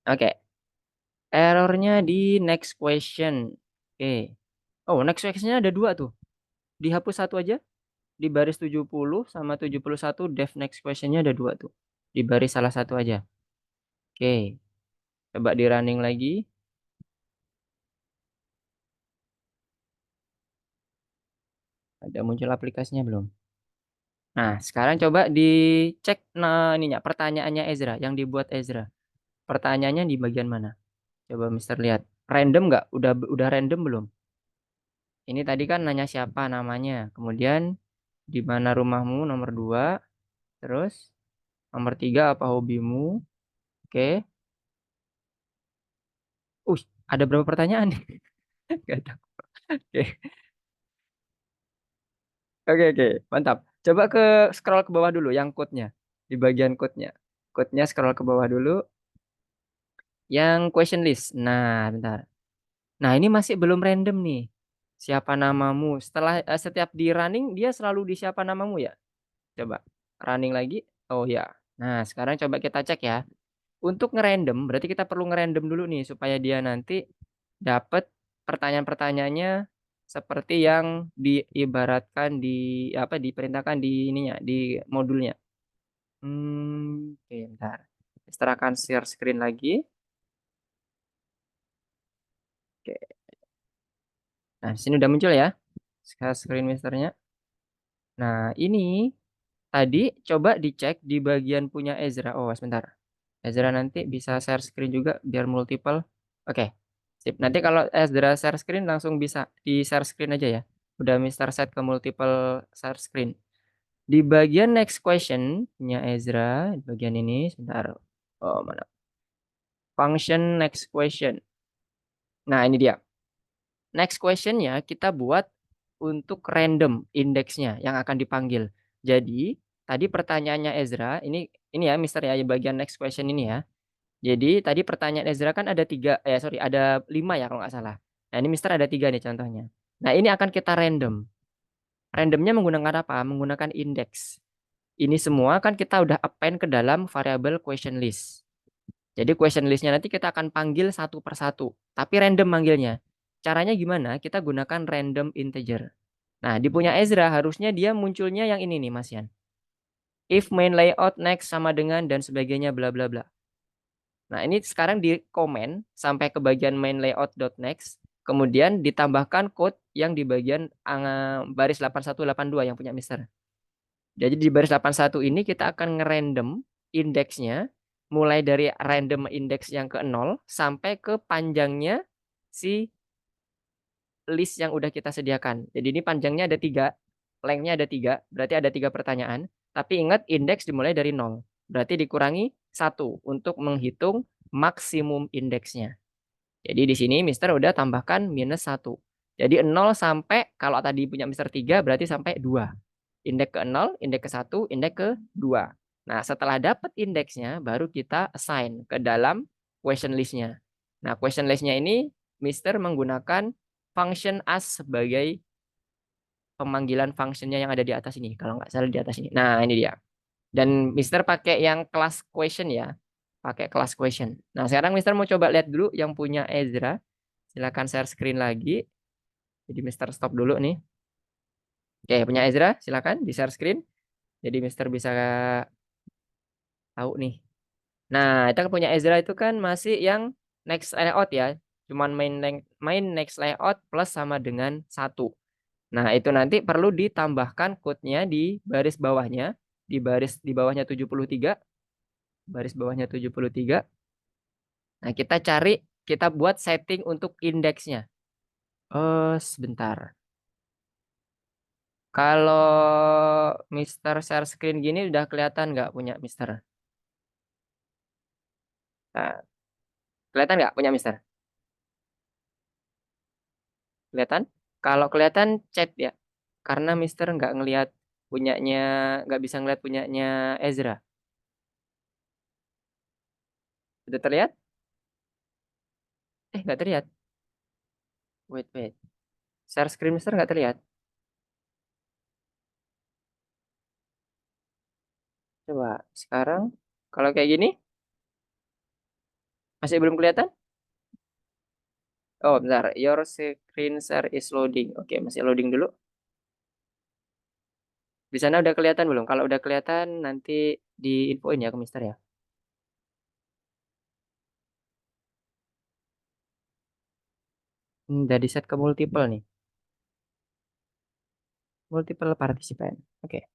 Oke. Errornya di next question. Oke. Oh, next questionnya ada dua tuh. Dihapus satu aja. Di baris 70 sama 71 def next questionnya ada dua tuh. Di baris salah satu aja. Oke. Coba di running lagi. Ada muncul aplikasinya belum? Nah, sekarang coba dicek ininya pertanyaannya Ezra yang dibuat Ezra. Pertanyaannya di bagian mana? Coba Mister lihat. Random nggak? Udah random belum? Ini tadi kan nanya siapa namanya. Kemudian di mana rumahmu nomor 2. Terus nomor 3 apa hobimu? Oke. Ada berapa pertanyaan nih? Nggak tahu. Oke. Oke, oke, mantap. Coba scroll ke bawah dulu yang code-nya. Di bagian code-nya. Code-nya scroll ke bawah dulu. Yang question list. Nah, bentar. Nah, ini masih belum random nih. Siapa namamu? Setelah setiap di running dia selalu di siapa namamu ya? Coba running lagi. Oh ya. Nah, sekarang coba kita cek ya. Untuk ngerandom berarti kita perlu ngerandom dulu nih supaya dia nanti dapat pertanyaan-pertanyaannya seperti yang diibaratkan di apa diperintahkan di ininya di modulnya. Oke, bentar. Mister akan share screen lagi. Oke. Nah, di sini udah muncul ya. Share screen misternya. Nah, ini tadi coba dicek di bagian punya Ezra. Oh, sebentar. Ezra nanti bisa share screen juga biar multiple. Oke. Sip. Nanti kalau Ezra share screen langsung bisa di share screen aja ya. Udah Mister set ke multiple share screen. Di bagian next question punya Ezra, di bagian ini sebentar. Oh, mana? Function next question. Nah, ini dia. Next questionnya kita buat untuk random indeksnya yang akan dipanggil. Jadi tadi pertanyaannya Ezra ini ya Mister ya bagian next question ini ya. Jadi tadi pertanyaan Ezra kan ada tiga, sorry ada 5 ya kalau nggak salah. Nah ini Mister ada tiga nih contohnya. Nah ini akan kita random. Randomnya menggunakan apa? Menggunakan index. Ini semua kan kita udah append ke dalam variabel question list. Jadi question listnya nanti kita akan panggil satu per satu, tapi random manggilnya. Caranya gimana? Kita gunakan random integer. Nah, di punya Ezra harusnya dia munculnya yang ini nih, Mas Yan. If main layout next sama dengan dan sebagainya bla bla bla. Nah, ini sekarang di komen sampai ke bagian main layout.next, kemudian ditambahkan code yang di bagian baris 8182 yang punya Mister. Jadi di baris 81 ini kita akan ngerandom indeksnya mulai dari random index yang ke 0 sampai ke panjangnya si list yang udah kita sediakan. Jadi ini panjangnya ada 3, lengthnya ada 3, berarti ada 3 pertanyaan. Tapi ingat indeks dimulai dari 0. Berarti dikurangi 1 untuk menghitung maksimum indeksnya. Jadi di sini Mister udah tambahkan minus 1. Jadi 0 sampai kalau tadi punya Mister 3 berarti sampai 2. Indeks ke 0, indeks ke 1, indeks ke 2. Nah, setelah dapat indeksnya baru kita assign ke dalam question list-nya. Nah, question list-nya ini Mister menggunakan function as sebagai pemanggilan functionnya yang ada di atas ini. Kalau nggak salah di atas ini. Nah, ini dia. Dan Mister pakai yang class question ya. Pakai class question. Nah, sekarang Mister mau coba lihat dulu yang punya Ezra. Silakan share screen lagi. Jadi Mister stop dulu nih. Oke, punya Ezra, silakan di share screen. Jadi Mister bisa tahu nih. Nah, kita punya Ezra itu kan masih yang next layout ya. Cuman main next layout plus sama dengan 1. Nah, itu nanti perlu ditambahkan code-nya di baris bawahnya, di bawahnya 73, baris bawahnya 73. Nah, kita buat setting untuk indeksnya. Sebentar. Kalau Mister share screen gini udah kelihatan nggak punya Mister? Nah, kelihatan nggak punya Mister? Kelihatan? Kalau kelihatan chat ya. Karena Mister nggak ngelihat punyanya, nggak bisa ngelihat punyanya Ezra. Sudah terlihat? Nggak terlihat. Wait, wait. Share screen Mister nggak terlihat. Coba sekarang kalau kayak gini, Masih belum kelihatan? Oh, bentar. Your screen share is loading. Oke, masih loading dulu. Di sana udah kelihatan belum? Kalau udah kelihatan, nanti diinfoin ya ke Mister ya. Udah di set ke multiple nih. Multiple participant. Oke.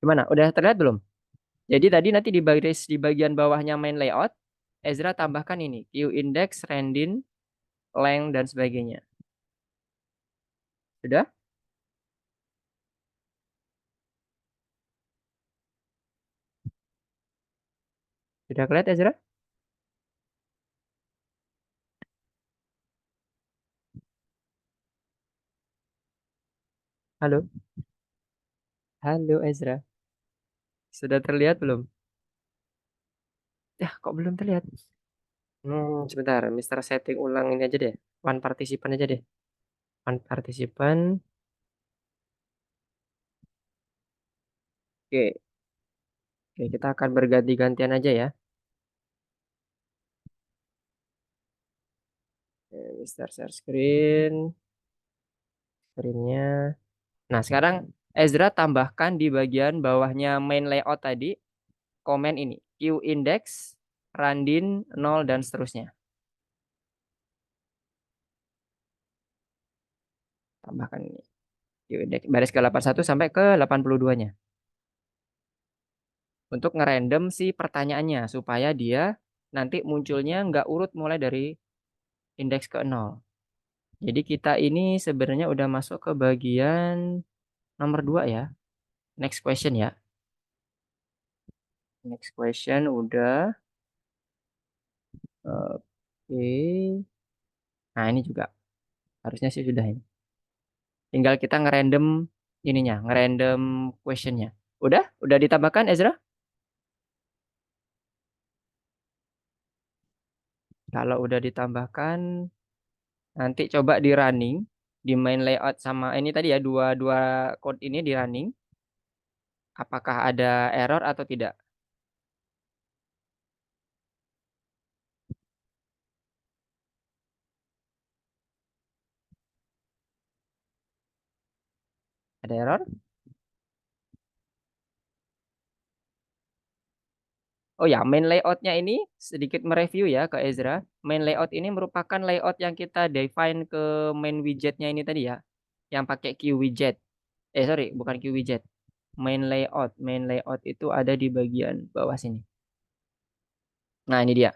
Gimana? Udah terlihat belum? Jadi tadi nanti di bagian bawahnya main layout, Ezra tambahkan ini, Q index, randin, length, dan sebagainya. Sudah? Sudah kelihatan Ezra? Halo? Halo Ezra. Sudah terlihat belum? Ya, kok belum terlihat? Sebentar, Mister setting ulang ini aja deh. One participant aja deh. One participant. Oke, oke, kita akan berganti-gantian aja ya. Mister share screen, screennya. Nah, sekarang Ezra tambahkan di bagian bawahnya main layout tadi, komen ini, Q index, randin, 0, dan seterusnya. Tambahkan ini, Q index, baris ke 81 sampai ke 82-nya. Untuk ngerandom si pertanyaannya, supaya dia nanti munculnya nggak urut mulai dari indeks ke 0. Jadi kita ini sebenarnya udah masuk ke bagian nomor 2 ya. Next question ya. Next question udah. Oke. Nah ini juga harusnya sih sudah ini. Tinggal kita ngerandom ininya, ngerandom questionnya. Udah? Udah ditambahkan Ezra? Kalau udah ditambahkan, nanti coba di running, di main layout sama ini tadi ya, dua dua code ini di running. Apakah ada error atau tidak? Ada error? Oh ya, main layoutnya ini sedikit mereview ya ke Ezra. Main layout ini merupakan layout yang kita define ke main widgetnya ini tadi ya, yang pakai Q widget. Sorry, bukan Q widget. Main layout. Main layout itu ada di bagian bawah sini. Nah, ini dia.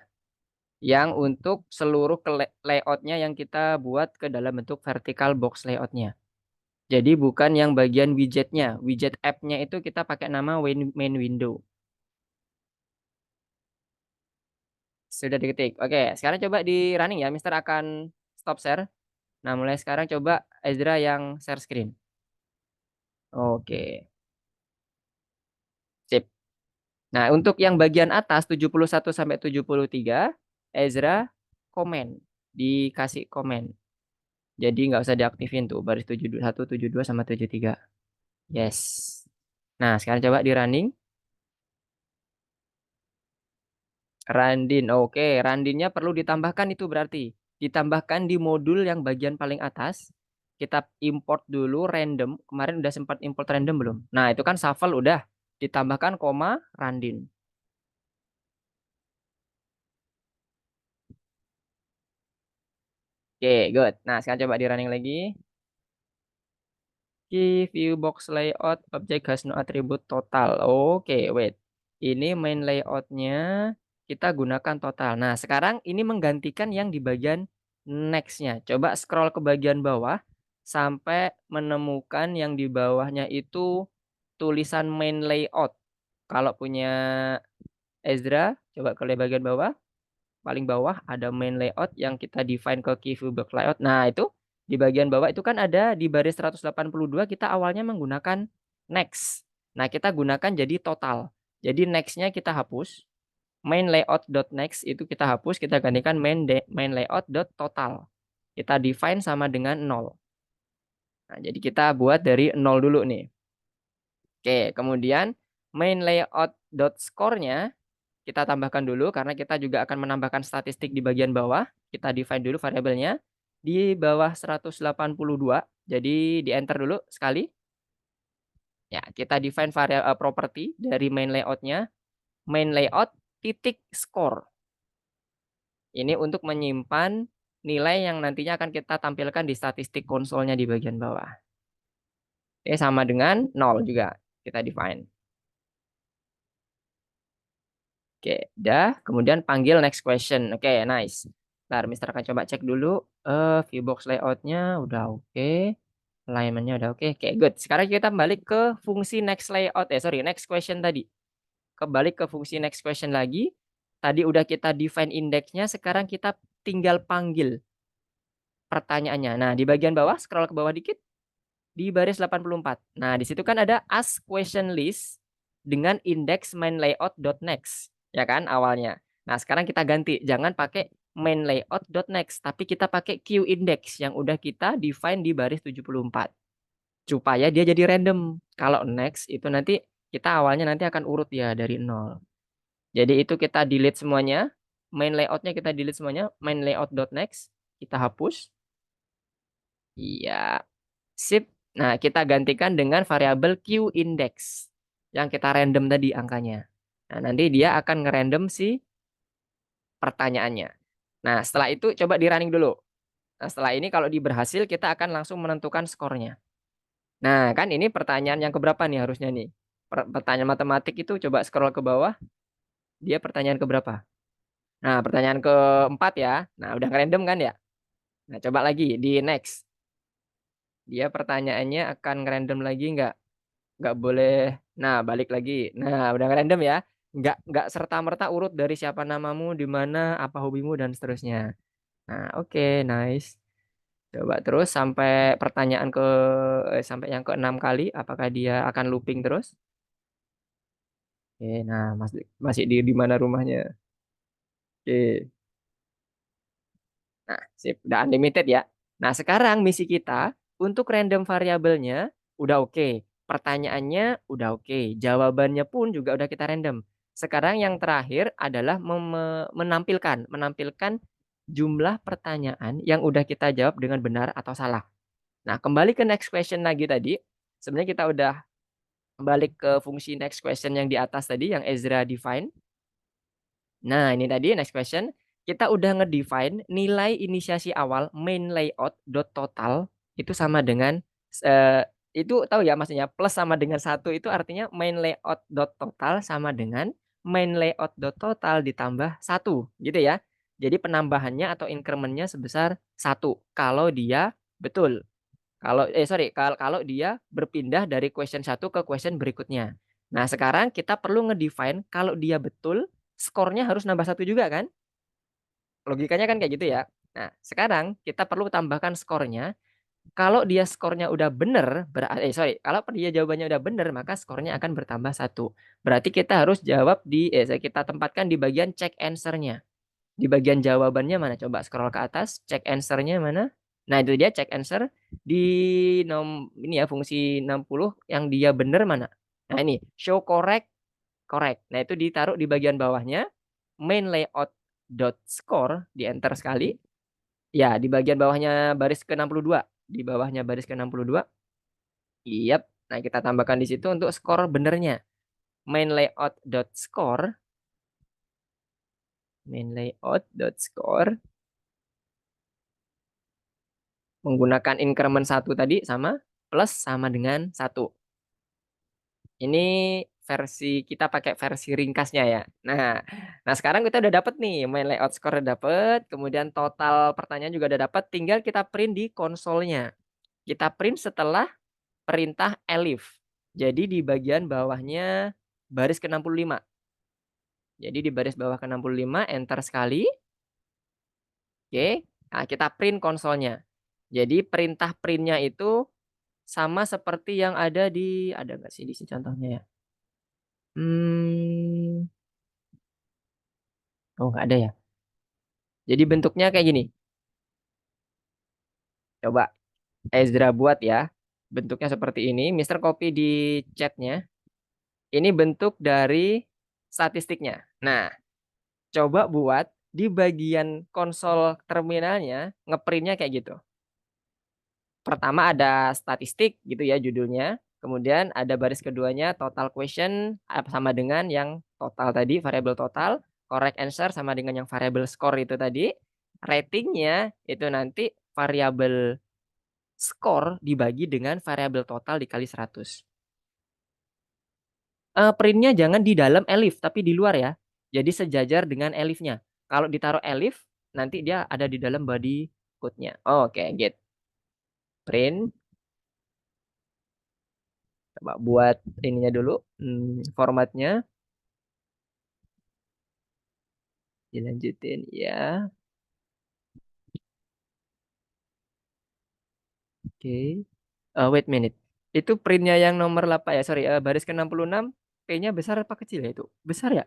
Yang untuk seluruh layoutnya yang kita buat ke dalam bentuk vertical box layoutnya. Jadi bukan yang bagian widgetnya. Widget app-nya itu kita pakai nama main window. Sudah diketik. Oke, sekarang coba di running ya. Mister akan stop share. Nah, mulai sekarang coba Ezra yang share screen. Oke, sip. Nah, untuk yang bagian atas 71 sampai 73, Ezra komen. Dikasih komen. Jadi nggak usah diaktifin tuh baris 71, 72 sama 73. Yes. Nah, sekarang coba di running. Randin. Oke, randinnya perlu ditambahkan itu berarti. Ditambahkan di modul yang bagian paling atas. Kita import dulu random. Kemarin udah sempat import random belum? Nah, itu kan shuffle udah. Ditambahkan koma randin. Oke, good. Nah, sekarang coba di running lagi. Key view box layout object has no attribute total. Oke, wait. Ini main layoutnya kita gunakan total. Nah, sekarang ini menggantikan yang di bagian next-nya. Coba scroll ke bagian bawah sampai menemukan yang di bawahnya itu tulisan main layout. Kalau punya Ezra, coba ke bagian bawah. Paling bawah ada main layout yang kita define ke key view box layout. Nah, itu di bagian bawah itu kan ada di baris 182 kita awalnya menggunakan next. Nah, kita gunakan jadi total. Jadi next-nya kita hapus. Main layout.next itu kita hapus, kita gantikan main layout.total. Kita define sama dengan 0. Nah, jadi kita buat dari 0 dulu nih. Oke, kemudian main layout.score-nya kita tambahkan dulu karena kita juga akan menambahkan statistik di bagian bawah. Kita define dulu variabelnya di bawah 182. Jadi di enter dulu sekali. Ya, kita define property dari main layout-nya. Main layout titik score. Ini untuk menyimpan nilai yang nantinya akan kita tampilkan di statistik konsolnya di bagian bawah. Oke, sama dengan 0 juga kita define. Oke, udah. Kemudian panggil next question. Oke, nice. Ntar Mister akan coba cek dulu. Viewbox layout-nya udah oke. Alignment-nya udah oke. Oke, good. Sekarang kita balik ke fungsi next layout. Next question tadi. Kembali ke fungsi next question lagi. Tadi udah kita define indeksnya. Sekarang kita tinggal panggil pertanyaannya. Nah, di bagian bawah, scroll ke bawah dikit. Di baris 84. Nah, di situ kan ada ask question list dengan index main layout.next, ya kan awalnya. Nah, sekarang kita ganti, jangan pakai main layout.next, tapi kita pakai q index yang udah kita define di baris 74. Supaya dia jadi random. Kalau next itu nanti kita awalnya nanti akan urut ya dari 0. Jadi itu kita delete semuanya. Main layoutnya kita delete semuanya. Main layout.next kita hapus. Iya. Sip. Nah, kita gantikan dengan variabel qindex yang kita random tadi angkanya. Nah, nanti dia akan ngerandom si pertanyaannya. Nah, setelah itu coba di running dulu. Nah, setelah ini kalau berhasil kita akan langsung menentukan skornya. Nah, kan ini pertanyaan yang keberapa nih harusnya nih? Pertanyaan matematik itu coba scroll ke bawah. Dia pertanyaan keberapa? Nah, pertanyaan keempat ya. Nah, udah ngerandom kan ya? Nah, coba lagi di next. Dia pertanyaannya akan ngerandom lagi nggak? Nggak boleh. Nah, balik lagi. Nah, udah random ya. Nggak serta-merta urut dari siapa namamu, di mana, apa hobimu, dan seterusnya. Nah, oke, nice. Coba terus sampai pertanyaan sampai yang ke-6 kali, apakah dia akan looping terus? Oke, nah masih di mana rumahnya? Oke. Nah, sip, udah unlimited ya. Nah, sekarang misi kita untuk random variabelnya udah oke. Pertanyaannya udah oke. Jawabannya pun juga udah kita random. Sekarang yang terakhir adalah menampilkan jumlah pertanyaan yang udah kita jawab dengan benar atau salah. Nah, kembali ke next question lagi tadi. Sebenarnya kita udah balik ke fungsi next question yang di atas tadi yang Ezra define. Nah, ini tadi next question. Kita udah ngedefine nilai inisiasi awal main layout dot total itu sama dengan itu tahu ya maksudnya plus sama dengan satu itu artinya main layout dot total sama dengan main layout dot total ditambah satu gitu ya. Jadi penambahannya atau incrementnya sebesar satu kalau dia betul. Kalau dia berpindah dari question satu ke question berikutnya. Nah, sekarang kita perlu ngedefine kalau dia betul skornya harus nambah satu juga kan? Logikanya kan kayak gitu ya. Nah, sekarang kita perlu tambahkan skornya. Kalau dia skornya udah bener, kalau dia jawabannya udah bener, maka skornya akan bertambah satu. Berarti kita harus jawab kita tempatkan di bagian check answer-nya. Di bagian jawabannya mana? Coba scroll ke atas, check answer-nya mana? Nah, itu dia check answer di ini ya fungsi 60 yang dia bener mana? Nah, ini show correct correct. Nah, itu ditaruh di bagian bawahnya main layout dot score di enter sekali. Ya, di bagian bawahnya baris ke-62. Di bawahnya baris ke-62. Iya. Nah, kita tambahkan di situ untuk skor benernya. Main layout dot score main layout dot score menggunakan increment 1 tadi sama plus sama dengan 1. Ini versi kita pakai versi ringkasnya ya. Nah sekarang kita udah dapat nih main layout score udah dapat, kemudian total pertanyaan juga udah dapat, tinggal kita print di konsolnya. Kita print setelah perintah elif. Jadi di bagian bawahnya baris ke-65. Jadi di baris bawah ke-65 enter sekali. Oke. Nah, kita print konsolnya. Jadi perintah printnya itu sama seperti yang ada nggak sih di sini contohnya ya? Oh nggak ada ya. Jadi bentuknya kayak gini. Coba Ezra buat ya. Bentuknya seperti ini. Mister copy di chatnya. Ini bentuk dari statistiknya. Nah, coba buat di bagian konsol terminalnya ngeprintnya kayak gitu. Pertama ada statistik gitu ya judulnya. Kemudian ada baris keduanya total question sama dengan yang total tadi, variable total. Correct answer sama dengan yang variable score itu tadi. Ratingnya itu nanti variable score dibagi dengan variable total dikali 100. Printnya jangan di dalam elif tapi di luar ya. Jadi sejajar dengan elifnya. Kalau ditaruh elif nanti dia ada di dalam body code-nya. Oke, get print. Coba buat ininya dulu, formatnya dilanjutin ya. Oke. Wait minute. Itu printnya yang nomor 8 ya, sorry, baris ke-66 P-nya besar apa kecil ya itu? Besar ya?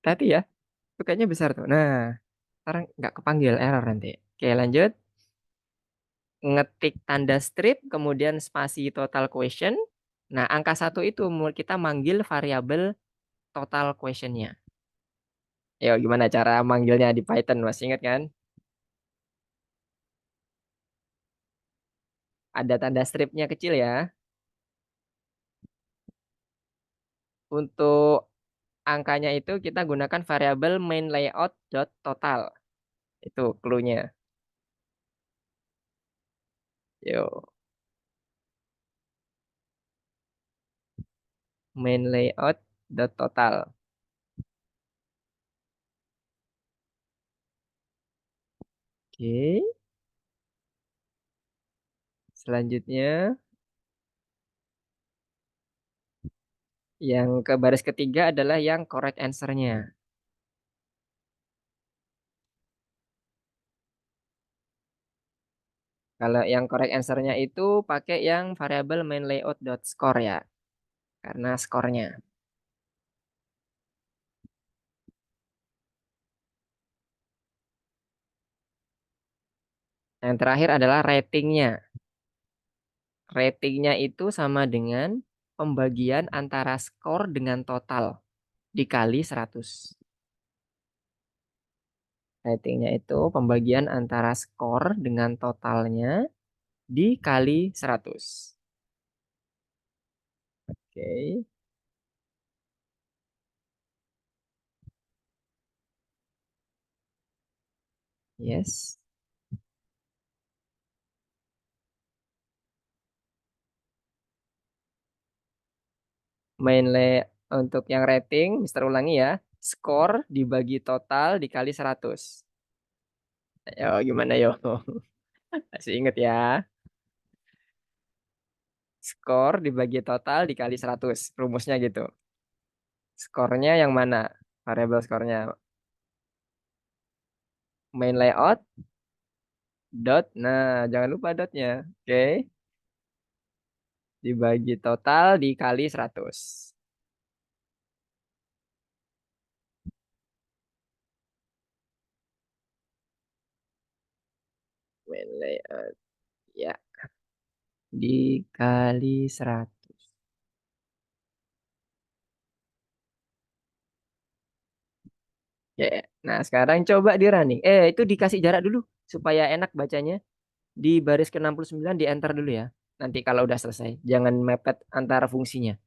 Tadi ya? Itu kayaknya besar tuh. Nah, sekarang nggak kepanggil error nanti. Oke, lanjut. Ngetik tanda strip, kemudian spasi total question. Nah, angka 1 itu kita manggil variabel total question-nya. Yo, gimana cara manggilnya di Python? Masih ingat kan? Ada tanda stripnya kecil ya. Untuk angkanya itu kita gunakan variabel main layout dot total. Itu clue-nya. Yo, main layout dot total. Oke. Selanjutnya yang ke baris ketiga adalah yang correct answer-nya. Kalau yang correct answer-nya itu pakai yang variabel main layout dot score ya, karena skornya. Yang terakhir adalah ratingnya. Ratingnya itu sama dengan pembagian antara skor dengan total dikali 100. Ratingnya itu pembagian antara skor dengan totalnya dikali 100. Oke. Yes. Mainly untuk yang rating, Mister ulangi ya. Skor dibagi total dikali 100. Yo, gimana yo? Masih inget ya. Skor dibagi total dikali 100. Rumusnya gitu. Skornya yang mana? Variabel skornya. Main layout dot. Nah, jangan lupa dotnya. Oke. Dibagi total dikali 100. Main layout. Ya. Dikali 100. Ya. Nah, sekarang coba di running. Itu dikasih jarak dulu supaya enak bacanya. Di baris ke-69 di enter dulu ya. Nanti kalau udah selesai, jangan mepet antara fungsinya.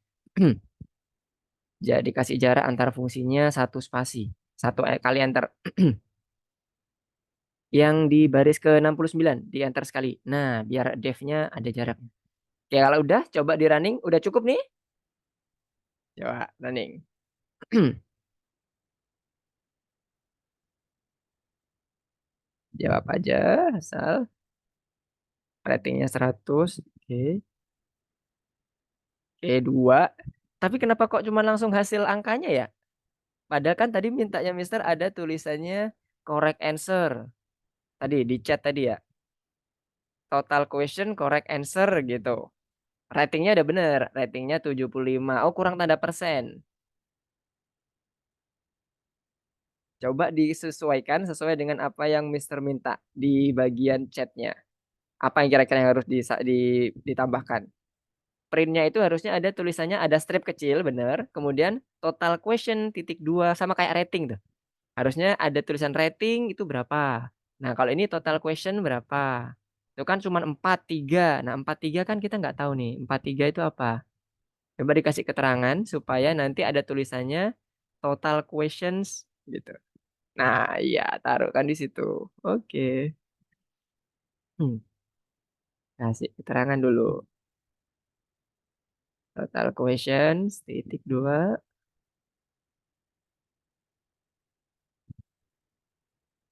Jadi kasih jarak antara fungsinya satu spasi. Satu kali enter. Yang di baris ke-69 di enter sekali. Nah, biar devnya ada jaraknya. Oke, kalau udah coba di running, udah cukup nih. Coba running. Jawab aja asal ratingnya 100. Oke. Oke, 2. Tapi kenapa kok cuma langsung hasil angkanya ya? Padahal kan tadi mintanya Mister ada tulisannya correct answer. Tadi di chat tadi ya. Total question correct answer gitu. Ratingnya udah bener. Ratingnya 75. Oh, kurang tanda persen. Coba disesuaikan sesuai dengan apa yang Mister minta di bagian chatnya. Apa yang kira-kira yang harus ditambahkan? printnya itu harusnya ada tulisannya ada strip kecil, bener. Kemudian total question titik dua sama kayak rating tuh. Harusnya ada tulisan rating itu berapa. Nah, kalau ini total question berapa? Itu kan cuma 43. Nah, 43 kan kita nggak tahu nih. 43 itu apa? Coba dikasih keterangan supaya nanti ada tulisannya total questions gitu. Nah, iya, taruh kan di situ. Oke. Hmm, kasih keterangan dulu. Total questions titik dua.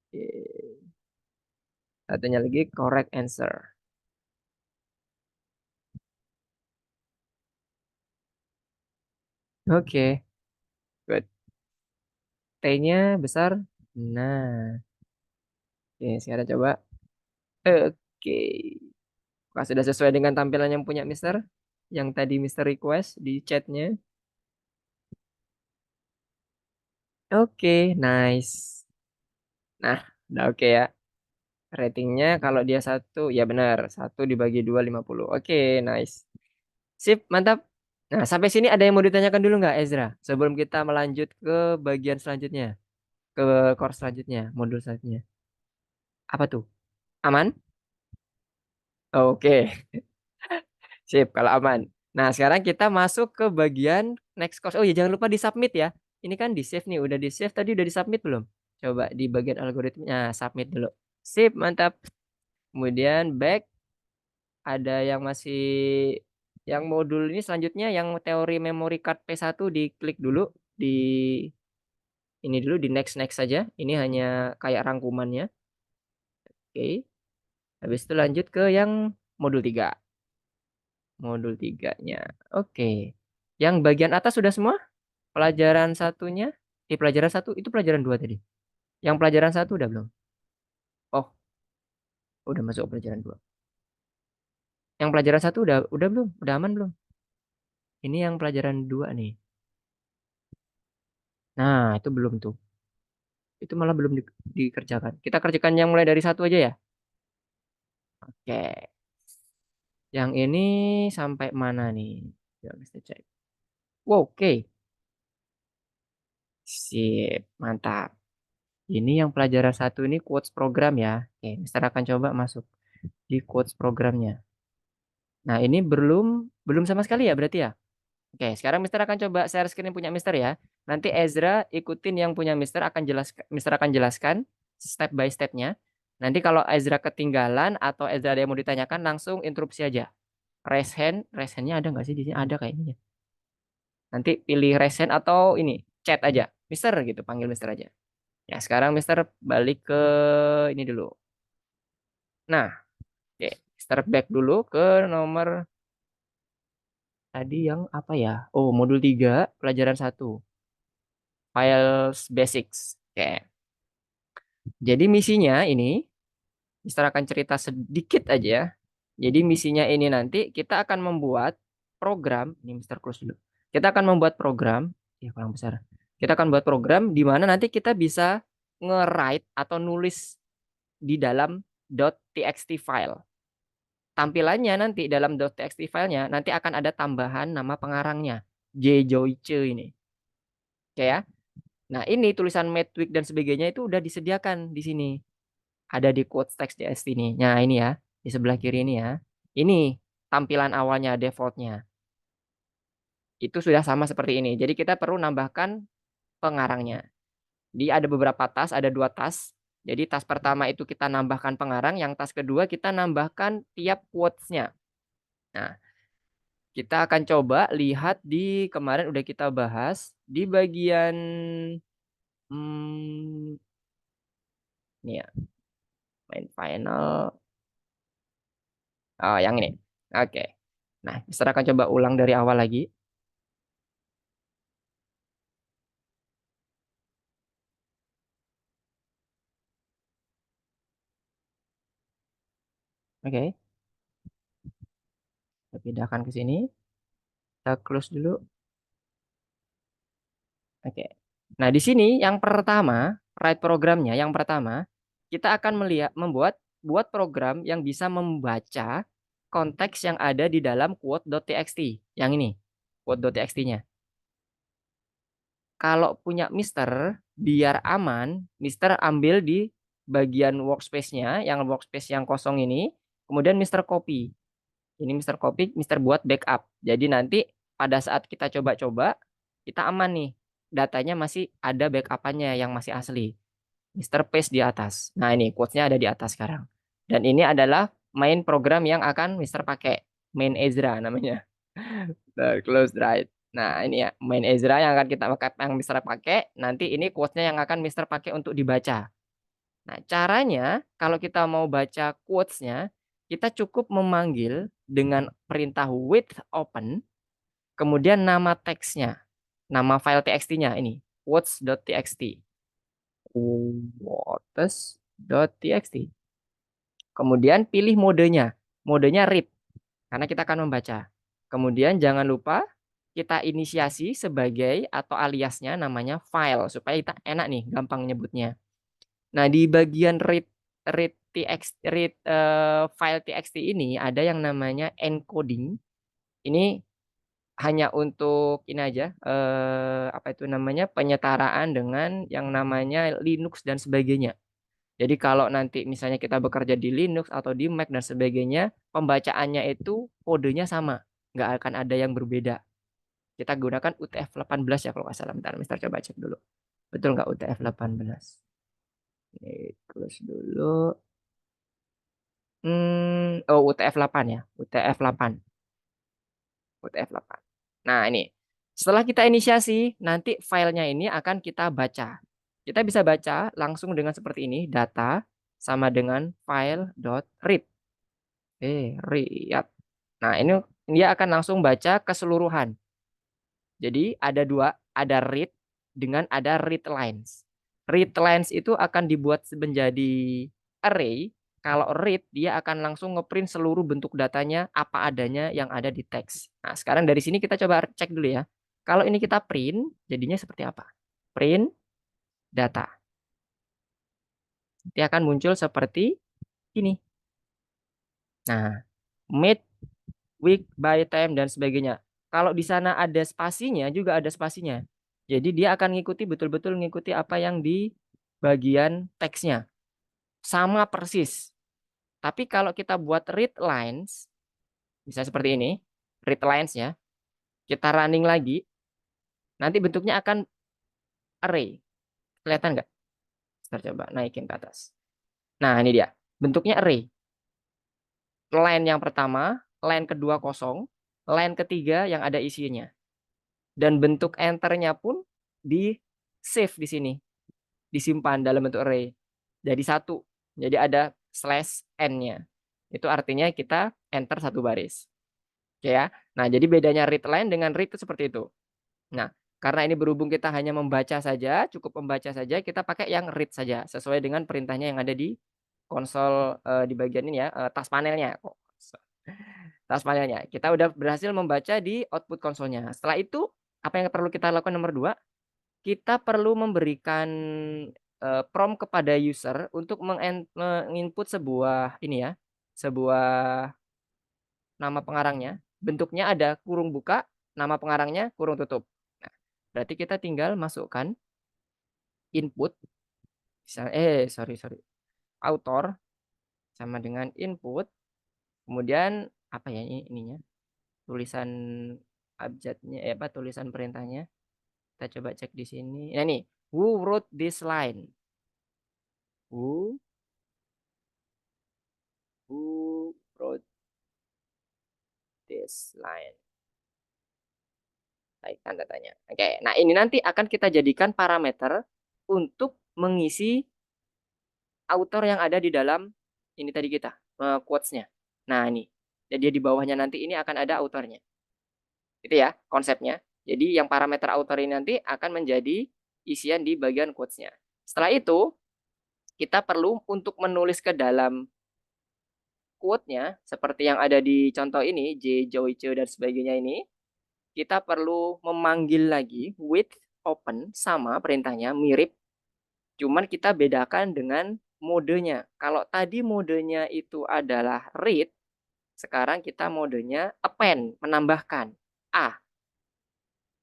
Oke. Satunya lagi correct answer. Oke, good. T-nya besar. Nah, oke, sekarang coba. Oke. Apakah sudah sesuai dengan tampilan yang punya Mister? Yang tadi Mister request di chatnya. Oke, nice. Nah, udah oke ya. Ratingnya kalau dia satu, ya benar. Satu dibagi dua, 50. Oke, nice. Sip, mantap. Nah, sampai sini ada yang mau ditanyakan dulu nggak, Ezra? Sebelum kita melanjut ke bagian selanjutnya. Ke course selanjutnya, modul selanjutnya. Apa tuh? Aman? Oke, sip kalau aman. Nah, sekarang kita masuk ke bagian next course. Oh ya, jangan lupa di-submit ya. Ini kan di-save nih, udah di-save tadi udah di-submit belum? Coba di bagian algoritmnya, submit dulu. Sip, mantap. Kemudian back, ada yang masih yang modul ini selanjutnya yang teori memory card P1 diklik dulu di ini dulu di next next saja. Ini hanya kayak rangkumannya. Oke. Habis itu lanjut ke yang modul 3. Modul tiganya. Oke. Yang bagian atas sudah semua? Pelajaran satunya? Pelajaran satu itu pelajaran dua tadi. Yang pelajaran satu udah belum? Oh, udah masuk pelajaran dua. Yang pelajaran satu udah belum? Udah aman belum? Ini yang pelajaran dua nih. Nah, itu belum tuh. Itu malah belum dikerjakan. Kita kerjakan yang mulai dari satu aja ya. Oke. Yang ini sampai mana nih? Ya, kita cek. Wow, oke. Sip, mantap. Ini yang pelajaran satu ini quotes program ya. Oke, Mister akan coba masuk di quotes programnya. Nah, ini belum belum sama sekali ya berarti ya. Oke, sekarang Mister akan coba share screen punya Mister ya. Nanti Ezra ikutin yang punya Mister akan jelaskan Mister akan jelaskan step by stepnya. Nanti kalau Ezra ketinggalan atau Ezra ada yang mau ditanyakan langsung interupsi aja. Raise hand-nya ada nggak sih di sini? Ada kayaknya. Nanti pilih raise hand atau ini chat aja. Mister gitu, panggil Mister aja. Ya, sekarang Mister balik ke ini dulu. Nah, oke, start back dulu ke nomor tadi yang apa ya? Oh, modul 3 pelajaran satu Files Basics. Oke. Jadi misinya ini, Mister akan cerita sedikit aja. Jadi misinya ini nanti kita akan membuat program, ini Mister close dulu. Kita akan membuat program, ya kurang besar. Kita akan buat program di mana nanti kita bisa nge-write atau nulis di dalam .txt file. Tampilannya nanti dalam .txt filenya nanti akan ada tambahan nama pengarangnya. J. Joyce ini. Oke ya. Nah, ini tulisan Medwick dan sebagainya itu udah disediakan di sini. Ada di quotes text JS ini. Nah, ini ya, di sebelah kiri ini ya. Ini tampilan awalnya defaultnya. Itu sudah sama seperti ini. Jadi kita perlu nambahkan pengarangnya. Di ada beberapa tas, ada dua tas. Jadi tas pertama itu kita nambahkan pengarang, yang tas kedua kita nambahkan tiap quotes-nya. Nah, kita akan coba lihat di kemarin udah kita bahas di bagian ini ya, main final. Oh, yang ini. Oke. Nah, Mister akan coba ulang dari awal lagi. Oke. Kita pindahkan ke sini. Kita close dulu. Oke. Nah, di sini yang pertama, write programnya yang pertama, kita akan melihat buat program yang bisa membaca konteks yang ada di dalam quote.txt. Yang ini, quote.txt-nya. Kalau punya Mister, biar aman, Mister ambil di bagian workspace-nya, yang workspace yang kosong ini, kemudian Mister copy. Ini Mister copy, Mister buat backup. Jadi nanti pada saat kita coba-coba, kita aman nih. Datanya masih ada backup-nya yang masih asli. Mister paste di atas. Nah ini quotes-nya ada di atas sekarang. Dan ini adalah main program yang akan Mister pakai. Main Ezra namanya. Close right. Nah, ini ya, main Ezra yang akan kita pakai, yang Mister pakai. Nanti ini quotes-nya yang akan Mister pakai untuk dibaca. Nah, caranya kalau kita mau baca quotes-nya, kita cukup memanggil dengan perintah with open, kemudian nama teksnya, nama file txt-nya ini, quotes.txt. Quotes.txt. Kemudian pilih modenya. Modenya read, karena kita akan membaca. Kemudian jangan lupa kita inisiasi sebagai atau aliasnya namanya file supaya kita enak nih gampang nyebutnya. Nah, di bagian file txt ini ada yang namanya encoding. Ini hanya untuk ini aja apa itu namanya penyetaraan dengan yang namanya Linux dan sebagainya. Jadi kalau nanti misalnya kita bekerja di Linux atau di Mac dan sebagainya, pembacaannya itu kodenya sama, nggak akan ada yang berbeda. Kita gunakan UTF-18 ya kalau nggak salah. Bentar, Mister coba cek dulu. Betul nggak UTF-18? Ini close dulu. Oh UTF-8 ya, UTF-8. UTF-8. Nah ini, setelah kita inisiasi, nanti filenya ini akan kita baca. Kita bisa baca langsung dengan seperti ini, data sama dengan file.read. Read. Nah ini dia akan langsung baca keseluruhan. Jadi ada dua, ada read dengan ada read lines. Read lines itu akan dibuat menjadi array. Kalau read dia akan langsung ngeprint seluruh bentuk datanya apa adanya yang ada di teks. Nah, sekarang dari sini kita coba cek dulu ya. Kalau ini kita print, jadinya seperti apa? Print data. Dia akan muncul seperti ini. Nah, made, week, by time dan sebagainya. Kalau di sana ada spasinya juga ada spasinya. Jadi dia akan ngikuti betul-betul ngikuti apa yang di bagian teksnya. Sama persis. Tapi kalau kita buat read lines, bisa seperti ini, read lines ya. Kita running lagi, nanti bentuknya akan array. Kelihatan nggak? Kita coba naikin ke atas. Nah ini dia, bentuknya array. Line yang pertama, line kedua kosong, line ketiga yang ada isinya. Dan bentuk enternya pun di save di sini, disimpan dalam bentuk array. Jadi satu, jadi ada slash n-nya. Itu artinya kita enter satu baris. Oke ya. Nah, jadi bedanya read line dengan read itu seperti itu. Nah, karena ini berhubung kita hanya membaca saja, cukup membaca saja, kita pakai yang read saja sesuai dengan perintahnya yang ada di konsol di bagian ini ya, tas panelnya. Tas panelnya. Kita udah berhasil membaca di output konsolnya. Setelah itu, apa yang perlu kita lakukan nomor 2? Kita perlu memberikan prompt kepada user untuk menginput sebuah ini ya, sebuah nama pengarangnya. Bentuknya ada kurung buka, nama pengarangnya kurung tutup. Nah, berarti kita tinggal masukkan input, sorry, author sama dengan input, kemudian apa ya ininya, tulisan abjadnya, apa tulisan perintahnya. Kita coba cek di sini. Nah nih, who wrote this line? Who wrote this line? Baik, tanda tanya. Oke, nah ini nanti akan kita jadikan parameter untuk mengisi author yang ada di dalam ini tadi kita, quotes-nya. Nah ini, jadi di bawahnya nanti ini akan ada authornya. Itu ya konsepnya. Jadi yang parameter author ini nanti akan menjadi isian di bagian quotes-nya. Setelah itu, kita perlu untuk menulis ke dalam quote-nya, seperti yang ada di contoh ini, J, Joy, Ce, dan sebagainya ini, kita perlu memanggil lagi with open, sama perintahnya, mirip, cuman kita bedakan dengan modenya. Kalau tadi modenya itu adalah read, Sekarang kita modenya append, menambahkan A.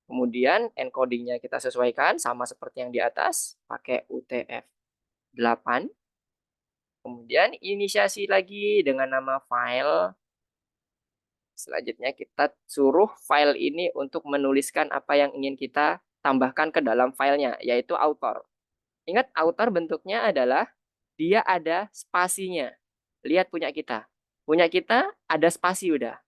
Kemudian encodingnya kita sesuaikan sama seperti yang di atas, pakai UTF-8. Kemudian inisiasi lagi dengan nama file. Selanjutnya kita suruh file ini untuk menuliskan apa yang ingin kita tambahkan ke dalam filenya, yaitu author. Ingat, author bentuknya adalah dia ada spasinya. Lihat punya kita. Punya kita ada spasi udah.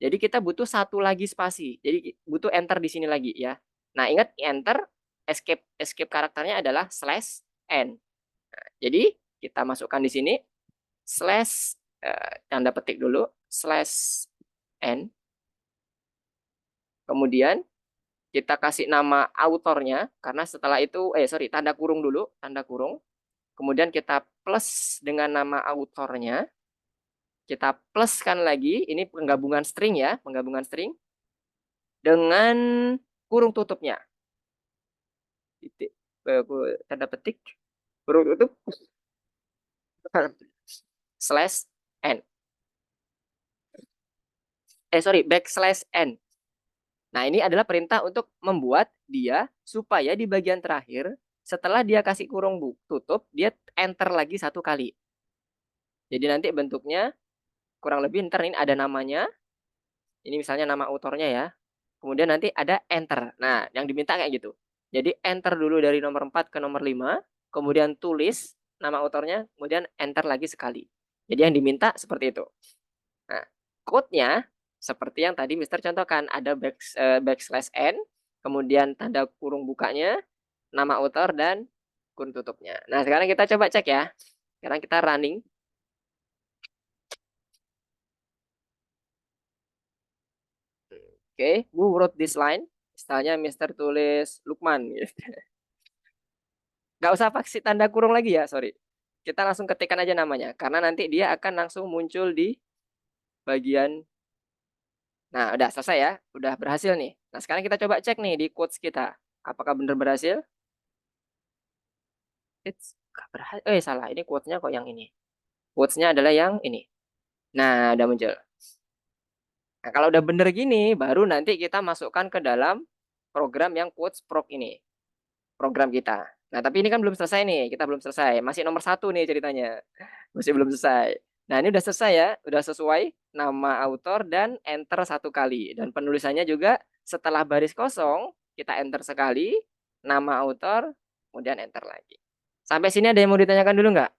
Jadi kita butuh satu lagi spasi. Jadi butuh enter di sini lagi ya. Nah, ingat enter, escape karakternya adalah /n. Nah, jadi kita masukkan di sini slash tanda petik dulu /n. Kemudian kita kasih nama autornya karena setelah itu tanda kurung dulu, tanda kurung. Kemudian kita plus dengan nama autornya. Kita pluskan lagi, ini penggabungan string ya, penggabungan string dengan kurung tutupnya. Titik, tanda petik, kurung tutup, /n. /n. Nah, ini adalah perintah untuk membuat dia supaya di bagian terakhir, setelah dia kasih kurung tutup, dia enter lagi satu kali. Jadi nanti bentuknya kurang lebih ntar ini ada namanya. Ini misalnya nama autornya ya. Kemudian nanti ada enter. Nah, yang diminta kayak gitu. Jadi enter dulu dari nomor 4 ke nomor 5. Kemudian tulis nama autornya. Kemudian enter lagi sekali. Jadi yang diminta seperti itu. Nah, code-nya seperti yang tadi Mister contohkan. Ada /n. Kemudian tanda kurung bukanya. Nama author dan kurung tutupnya. Nah, sekarang kita coba cek ya. Sekarang kita running. Oke, who wrote this line? Misalnya Mister tulis Lukman. Nggak usah pakai tanda kurung lagi ya, sorry. Kita langsung ketikkan aja namanya. Karena nanti dia akan langsung muncul di bagian. Nah, udah selesai ya. Udah berhasil nih. Nah, sekarang kita coba cek nih di quotes kita. Apakah benar berhasil? Berhasil. Salah. Ini quotes-nya kok yang ini. Quotes-nya adalah yang ini. Nah, udah muncul. Nah, kalau udah bener gini, baru nanti kita masukkan ke dalam program yang quotes prog ini. Program kita. Nah, tapi ini kan belum selesai nih. Kita belum selesai. Masih nomor 1 nih ceritanya. Masih belum selesai. Nah, ini udah selesai ya. Udah sesuai nama author dan enter satu kali. Dan penulisannya juga setelah baris kosong, kita enter sekali. Nama author, kemudian enter lagi. Sampai sini ada yang mau ditanyakan dulu nggak?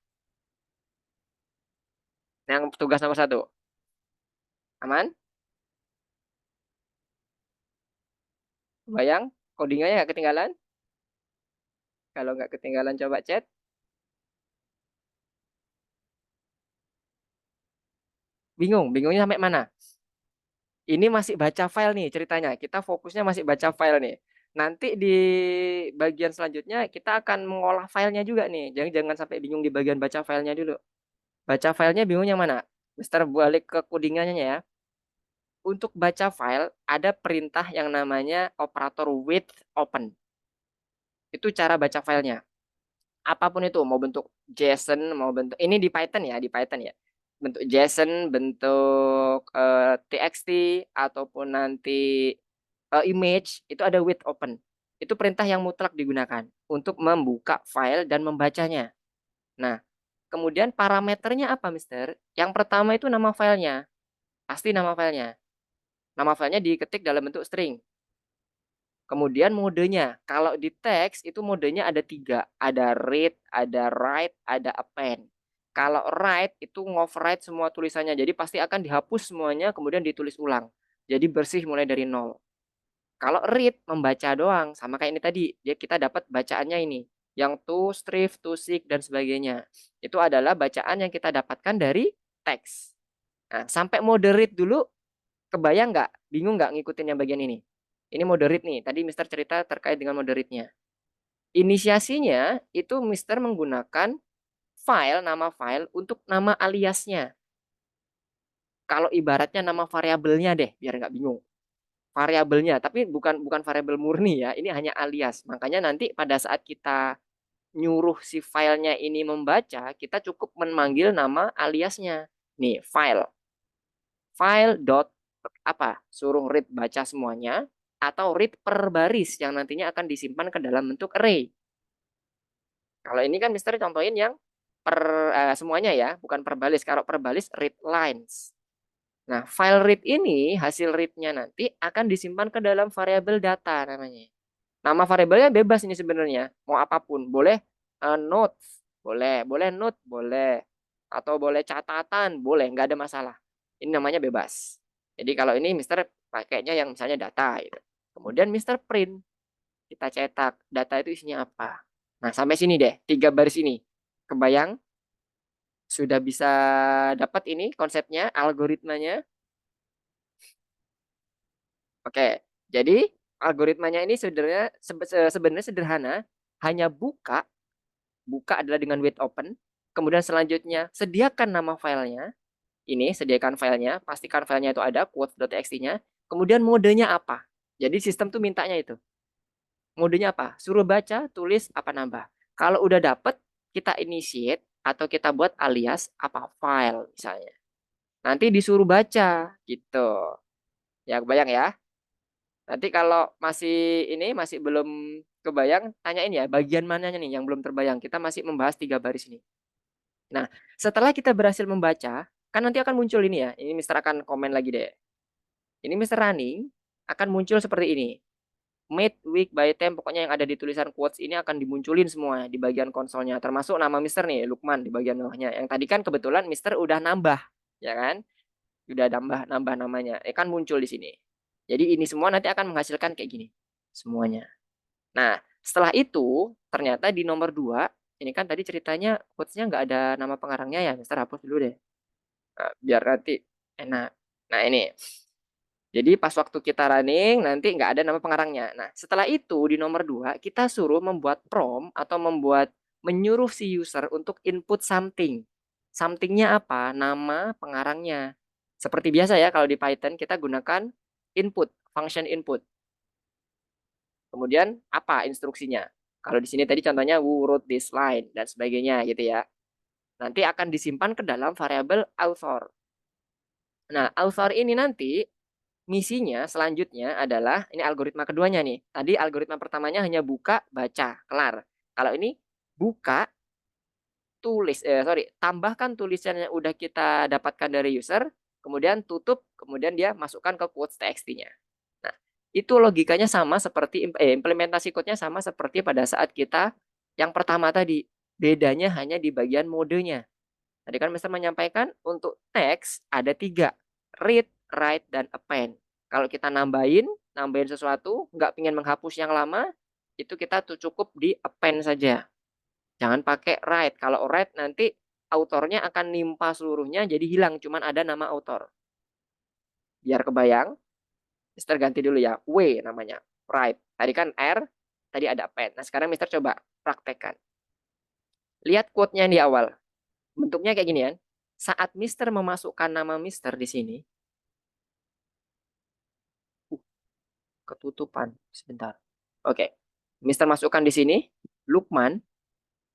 Yang tugas nomor 1. Aman? Bayang? Codingannya nggak ketinggalan? Kalau nggak ketinggalan coba chat. Bingung? Bingungnya sampai mana? Ini masih baca file nih ceritanya. Kita fokusnya masih baca file nih. Nanti di bagian selanjutnya kita akan mengolah filenya juga nih. Jangan sampai bingung di bagian baca filenya dulu. Baca filenya bingung yang mana? Mister balik ke codingannya ya. Untuk baca file ada perintah yang namanya operator with open. Itu cara baca filenya. Apapun itu, mau bentuk JSON, mau bentuk ini di Python ya, bentuk JSON, bentuk TXT ataupun nanti image, itu ada with open. Itu perintah yang mutlak digunakan untuk membuka file dan membacanya. Nah, kemudian parameternya apa, Mister? Yang pertama itu nama filenya. Pasti nama filenya. Nama filenya diketik dalam bentuk string. Kemudian modenya, kalau di teks itu modenya ada 3, ada read, ada write, ada append. Kalau write itu ngoverwrite semua tulisannya, jadi pasti akan dihapus semuanya kemudian ditulis ulang. Jadi bersih mulai dari 0. Kalau read membaca doang, sama kayak ini tadi, ya kita dapat bacaannya ini, yang to, strif, to, seek dan sebagainya. Itu adalah bacaan yang kita dapatkan dari teks. Nah, sampai mode read dulu, kebayang nggak? Bingung nggak ngikutin yang bagian ini? Ini mode read nih. Tadi Mister cerita terkait dengan mode read-nya. Inisiasinya itu Mister menggunakan file, nama file untuk nama aliasnya. Kalau ibaratnya nama variabelnya deh, biar nggak bingung. Variabelnya, tapi bukan variabel murni ya. Ini hanya alias. Makanya nanti pada saat kita nyuruh si filenya ini membaca, kita cukup memanggil nama aliasnya. Nih, file. file dot apa? Suruh read baca semuanya atau read per baris yang nantinya akan disimpan ke dalam bentuk array. Kalau ini kan Mister contohin yang semuanya ya, bukan per baris. Kalau per baris read lines. Nah, file read ini hasil read-nya nanti akan disimpan ke dalam variabel data namanya. Nama variabelnya bebas ini sebenarnya, mau apapun. Boleh notes, boleh note, boleh. Atau boleh catatan, boleh, nggak ada masalah. Ini namanya bebas. Jadi kalau ini Mister pakainya yang misalnya data gitu. Kemudian Mister print, kita cetak data itu isinya apa. Nah, sampai sini deh, 3 baris ini. Kebayang? Sudah bisa dapat ini konsepnya, algoritmanya? Oke, jadi algoritmanya ini sebenarnya sederhana, hanya buka, buka adalah dengan wait open, kemudian selanjutnya sediakan nama filenya, ini sediakan filenya, pastikan filenya itu ada, quotes.txt-nya, kemudian modenya apa. Jadi sistem tuh mintanya itu. Modenya apa? Suruh baca, tulis, apa nambah. Kalau udah dapet, kita initiate atau kita buat alias apa file misalnya. Nanti disuruh baca gitu. Ya kebayang ya. Nanti kalau masih belum kebayang, tanyain ya bagian mananya nih yang belum terbayang. Kita masih membahas 3 baris ini. Nah, setelah kita berhasil membaca, kan nanti akan muncul ini ya. Ini Mister akan komen lagi deh. Ini Mister running akan muncul seperti ini. Made, week, by time, pokoknya yang ada di tulisan quotes ini akan dimunculin semua di bagian konsolnya. Termasuk nama Mister nih, Lukman di bagian bawahnya. Yang tadi kan kebetulan Mister udah nambah, ya kan? Udah nambah namanya. Kan muncul di sini. Jadi ini semua nanti akan menghasilkan kayak gini. Semuanya. Nah, setelah itu ternyata di nomor 2, ini kan tadi ceritanya quotes-nya nggak ada nama pengarangnya ya. Mister hapus dulu deh. Nah, biar nanti enak. Nah, ini. Jadi pas waktu kita running nanti nggak ada nama pengarangnya. Nah, setelah itu di nomor 2 kita suruh membuat prompt atau menyuruh si user untuk input something. Somethingnya apa? Nama pengarangnya. Seperti biasa ya kalau di Python kita gunakan input, function input. Kemudian apa instruksinya? Kalau di sini tadi contohnya who wrote this line dan sebagainya gitu ya. Nanti akan disimpan ke dalam variabel author. Nah, author ini nanti misinya selanjutnya adalah ini algoritma keduanya nih. Tadi algoritma pertamanya hanya buka, baca, kelar. Kalau ini buka, tambahkan tulisan yang udah kita dapatkan dari user, kemudian tutup, kemudian dia masukkan ke quotes txt-nya. Nah, itu logikanya sama seperti implementasi code-nya sama seperti pada saat kita yang pertama tadi. Bedanya hanya di bagian modenya. Tadi kan Mister menyampaikan untuk teks ada 3, read, write, dan append. Kalau kita nambahin sesuatu, nggak ingin menghapus yang lama, itu kita tuh cukup di append saja. Jangan pakai write. Kalau write nanti autornya akan nimpa seluruhnya, jadi hilang, cuman ada nama autor. Biar kebayang, Mister ganti dulu ya, W namanya, write. Tadi kan R, tadi ada append. Nah sekarang Mister coba praktekkan. Lihat quote-nya di awal. Bentuknya kayak gini kan. Saat Mister memasukkan nama Mister di sini, ketutupan sebentar. Oke. Mister masukkan di sini Lukman.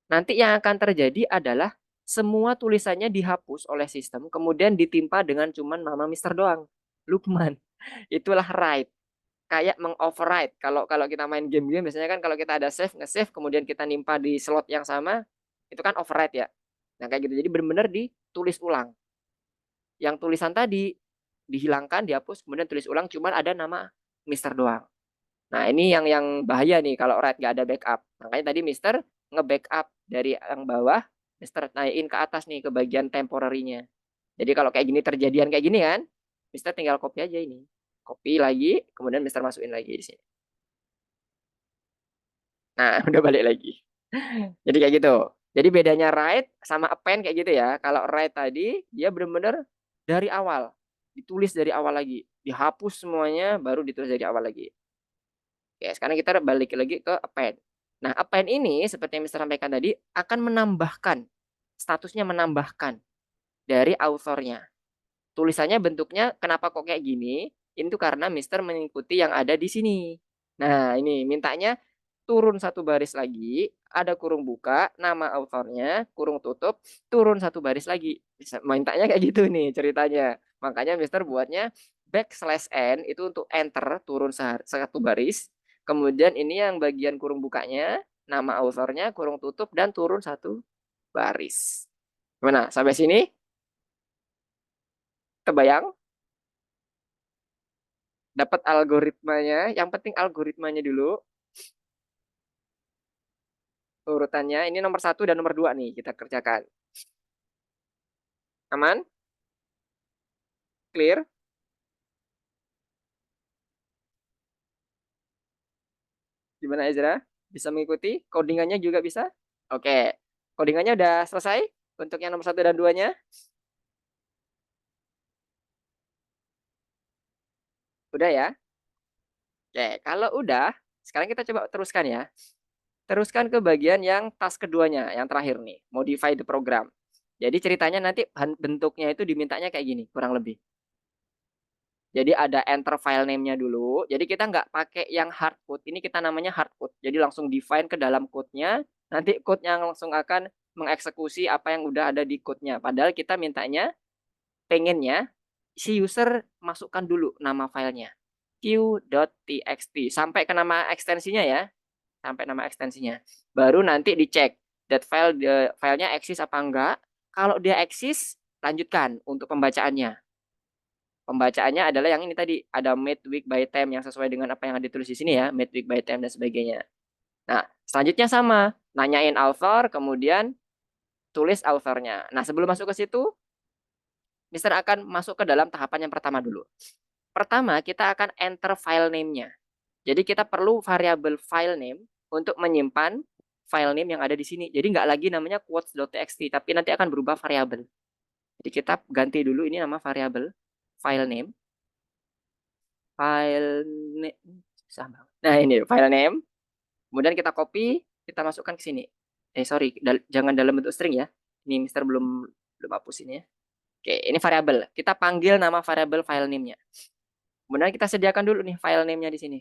Nanti yang akan terjadi adalah semua tulisannya dihapus oleh sistem kemudian ditimpa dengan cuman nama Mister doang. Lukman. Itulah write. Kayak mengoverride. Kalau kalau kita main game-game biasanya kan kalau kita ada save, nge-save kemudian kita nimpa di slot yang sama, itu kan override ya. Nah, kayak gitu. Jadi benar-benar ditulis ulang. Yang tulisan tadi dihilangkan, dihapus, kemudian tulis ulang cuman ada nama Mister doang. Nah, ini yang bahaya nih kalau write nggak ada backup. Makanya tadi Mister nge-backup dari yang bawah, Mister naikin ke atas nih ke bagian temporary-nya. Jadi kalau kayak gini terjadian kayak gini kan, Mister tinggal copy aja ini. Copy lagi, kemudian Mister masukin lagi di sini. Nah, udah balik lagi. Jadi kayak gitu. Jadi bedanya write sama append kayak gitu ya. Kalau write tadi dia benar-benar dari awal, ditulis dari awal lagi, dihapus semuanya baru ditulis dari awal lagi. Oke, sekarang kita balik lagi ke append. Nah, append ini seperti yang Mister sampaikan tadi akan menambahkan, statusnya menambahkan dari authornya. Tulisannya bentuknya kenapa kok kayak gini? Itu karena Mister mengikuti yang ada di sini. Nah, ini mintanya turun satu baris lagi, ada kurung buka, nama authornya, kurung tutup, turun satu baris lagi. Bisa mintanya kayak gitu nih ceritanya. Makanya Mister buatnya \n itu untuk enter turun satu baris. Kemudian ini yang bagian kurung bukanya, nama authornya, kurung tutup, dan turun satu baris. Gimana? Sampai sini? Kebayang? Dapat algoritmanya. Yang penting algoritmanya dulu. Urutannya ini nomor 1 dan nomor 2 nih kita kerjakan. Aman? Clear? Gimana Ezra? Bisa mengikuti? Codingannya juga bisa? Oke. Codingannya udah selesai? Untuk yang nomor 1 dan 2-nya? Udah ya? Oke, kalau udah, sekarang kita coba teruskan ya. Teruskan ke bagian yang task keduanya, yang terakhir nih, modify the program. Jadi ceritanya nanti bentuknya itu dimintanya kayak gini, kurang lebih. Jadi ada enter file name-nya dulu. Jadi kita nggak pakai yang hard code. Ini kita namanya hard code. Jadi langsung define ke dalam code-nya. Nanti code-nya langsung akan mengeksekusi apa yang udah ada di code-nya. Padahal kita mintanya, pengennya, si user masukkan dulu nama filenya. q.txt. Sampai ke nama ekstensinya ya. Sampai nama ekstensinya. Baru nanti dicek. That file, filenya eksis apa enggak. Kalau dia eksis, lanjutkan untuk pembacaannya. Pembacaannya adalah yang ini tadi, ada made week by time yang sesuai dengan apa yang ditulis di sini ya, made week by time dan sebagainya. Nah, selanjutnya sama, nanyain author, kemudian tulis authornya. Nah, sebelum masuk ke situ, Mister akan masuk ke dalam tahapan yang pertama dulu. Pertama, kita akan enter file name-nya. Jadi kita perlu variabel file name untuk menyimpan file name yang ada di sini. Jadi nggak lagi namanya quotes.txt, tapi nanti akan berubah variabel. Jadi kita ganti dulu ini nama variabel file name. File name. Nah, ini file name. Kemudian kita copy, kita masukkan ke sini. Sorry, jangan dalam bentuk string ya. Ini Mister belum hapus ini ya. Oke, ini variabel. Kita panggil nama variabel file name-nya. Kemudian kita sediakan dulu nih file name-nya di sini.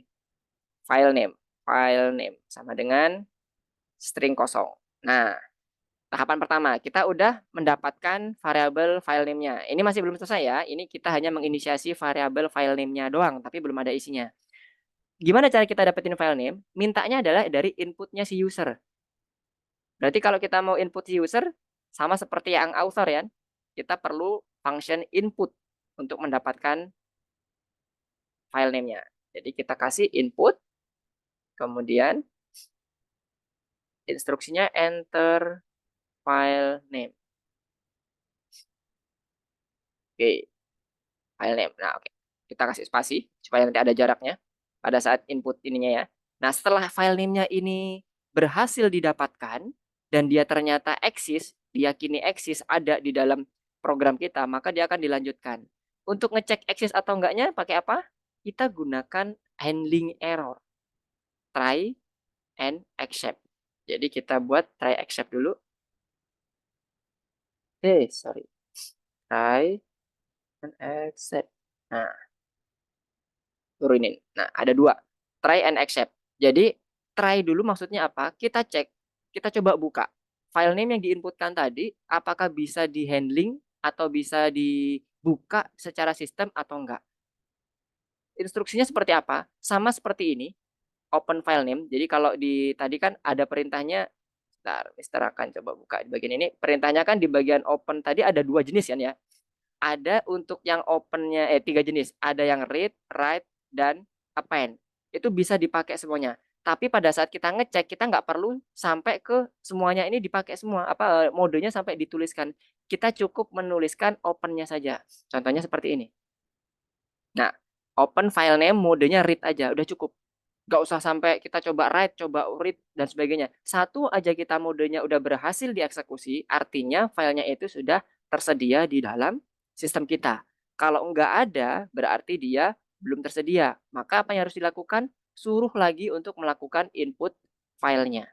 File name sama dengan string kosong. Nah, tahapan pertama, kita udah mendapatkan variabel file name-nya. Ini masih belum selesai ya. Ini kita hanya menginisiasi variabel file name-nya doang, tapi belum ada isinya. Gimana cara kita dapetin file name? Mintanya adalah dari inputnya si user. Berarti kalau kita mau input si user, sama seperti yang author ya, kita perlu function input untuk mendapatkan file name-nya. Jadi kita kasih input, kemudian instruksinya enter file name. Oke, file name. Nah, oke. Kita kasih spasi supaya nanti ada jaraknya pada saat input ininya ya. Nah, setelah file name-nya ini berhasil didapatkan dan dia ternyata eksis, diyakini eksis ada di dalam program kita, maka dia akan dilanjutkan. Untuk ngecek eksis atau enggaknya pakai apa? Kita gunakan handling error. Try and accept. Jadi kita buat try accept dulu. Sorry. Try and accept. Nah, turunin. Nah, ada dua. Try and accept. Jadi, try dulu maksudnya apa? Kita cek, kita coba buka. File name yang diinputkan tadi, apakah bisa di-handling atau bisa dibuka secara sistem atau enggak. Instruksinya seperti apa? Sama seperti ini, open file name. Jadi kalau di tadi kan ada perintahnya, bentar, Mister akan coba buka di bagian ini. Perintahnya kan di bagian open tadi ada dua jenis kan ya. Ada untuk yang opennya, tiga jenis. Ada yang read, write, dan append. Itu bisa dipakai semuanya. Tapi pada saat kita ngecek, kita nggak perlu sampai ke semuanya ini dipakai semua. Modenya sampai dituliskan. Kita cukup menuliskan opennya saja. Contohnya seperti ini. Nah, open file name modenya read aja, udah cukup. Nggak usah sampai kita coba write, coba read, dan sebagainya. Satu aja kita modenya udah berhasil dieksekusi, artinya filenya itu sudah tersedia di dalam sistem kita. Kalau nggak ada, berarti dia belum tersedia. Maka apa yang harus dilakukan? Suruh lagi untuk melakukan input filenya.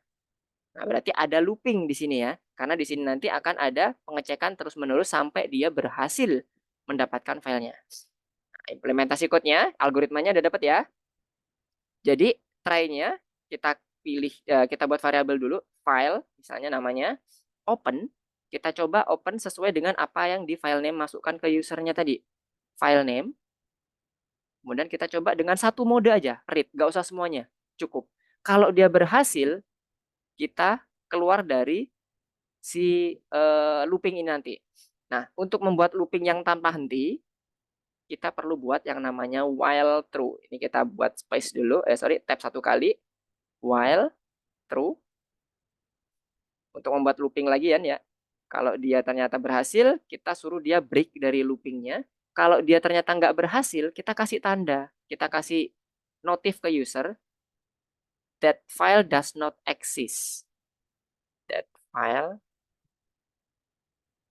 Nah, berarti ada looping di sini ya. Karena di sini nanti akan ada pengecekan terus-menerus sampai dia berhasil mendapatkan filenya. Nah, implementasi code-nya, algoritmanya udah dapat ya. Jadi try-nya kita pilih, kita buat variabel dulu, file, misalnya namanya open. Kita coba open sesuai dengan apa yang di file name masukkan ke usernya tadi. file name. Kemudian kita coba dengan satu mode aja, read, nggak usah semuanya, cukup. Kalau dia berhasil, kita keluar dari si looping ini nanti. Nah, untuk membuat looping yang tanpa henti, kita perlu buat yang namanya while true. Ini kita buat space dulu, tab satu kali, while true. Untuk membuat looping lagi ya. Kalau dia ternyata berhasil, kita suruh dia break dari loopingnya. Kalau dia ternyata nggak berhasil, kita kasih tanda. Kita kasih notif ke user, that file does not exist. That file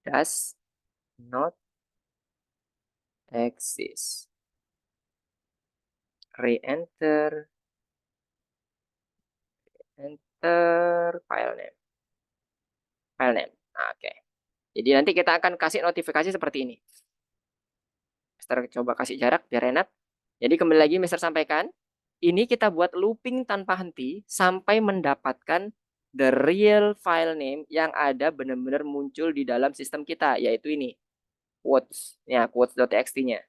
does not exist. Re-enter. Enter file name. File name. Nah, oke. Jadi nanti kita akan kasih notifikasi seperti ini. Mister coba kasih jarak biar enak. Jadi kembali lagi Mister sampaikan, ini kita buat looping tanpa henti sampai mendapatkan the real file name yang ada benar-benar muncul di dalam sistem kita, yaitu ini, quotes, ya quotes.txt-nya.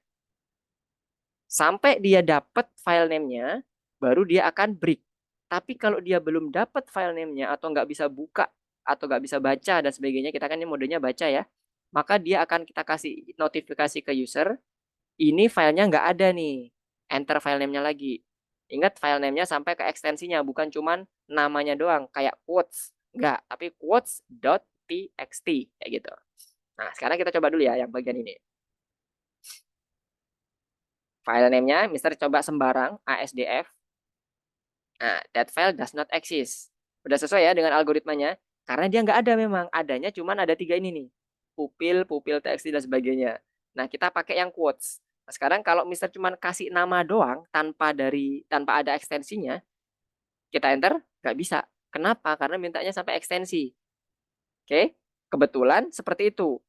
Sampai dia dapat file name-nya, baru dia akan break. Tapi kalau dia belum dapat file name-nya atau nggak bisa buka atau nggak bisa baca dan sebagainya, kita kan ini modenya baca ya, maka dia akan kita kasih notifikasi ke user, ini filenya nggak ada nih. Enter file name-nya lagi. Ingat file name-nya sampai ke ekstensinya, bukan cuman namanya doang, kayak quotes. Nggak, tapi quotes.txt, kayak gitu. Nah, sekarang kita coba dulu ya yang bagian ini. File name-nya, Mister coba sembarang, ASDF. Nah, that file does not exist. Udah sesuai ya dengan algoritmanya? Karena dia nggak ada memang. Adanya cuman ada 3 ini nih. Pupil, pupil TXT, dan sebagainya. Nah, kita pakai yang quotes. Nah, sekarang kalau Mister cuman kasih nama doang, tanpa ada ekstensinya, kita enter, nggak bisa. Kenapa? Karena mintanya sampai ekstensi. Oke? Kebetulan seperti itu.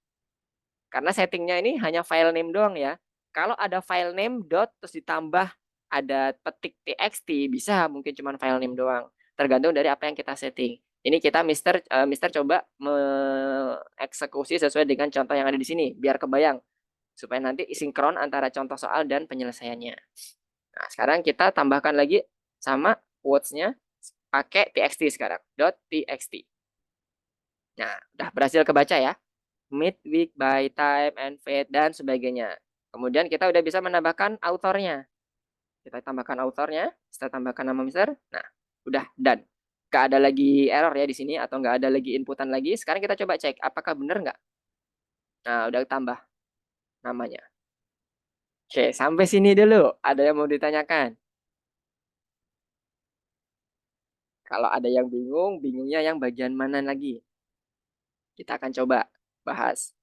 Karena settingnya ini hanya file name doang ya. Kalau ada file name dot terus ditambah ada petik txt, bisa mungkin cuma file name doang. Tergantung dari apa yang kita setting. Ini kita Mister coba mengeksekusi sesuai dengan contoh yang ada di sini biar kebayang supaya nanti sinkron antara contoh soal dan penyelesaiannya. Nah, sekarang kita tambahkan lagi sama quotes-nya pakai txt sekarang, .txt. Nah, udah berhasil kebaca ya. Mid, week, by, time, and fate, dan sebagainya. Kemudian kita udah bisa menambahkan autornya. Kita tambahkan autornya, kita tambahkan nama Mister. Nah, udah done. Gak ada lagi error ya di sini atau nggak ada lagi inputan lagi. Sekarang kita coba cek apakah benar nggak. Nah, udah tambah namanya. Oke, sampai sini dulu. Ada yang mau ditanyakan? Kalau ada yang bingung, bingungnya yang bagian mana lagi? Kita akan coba bahas.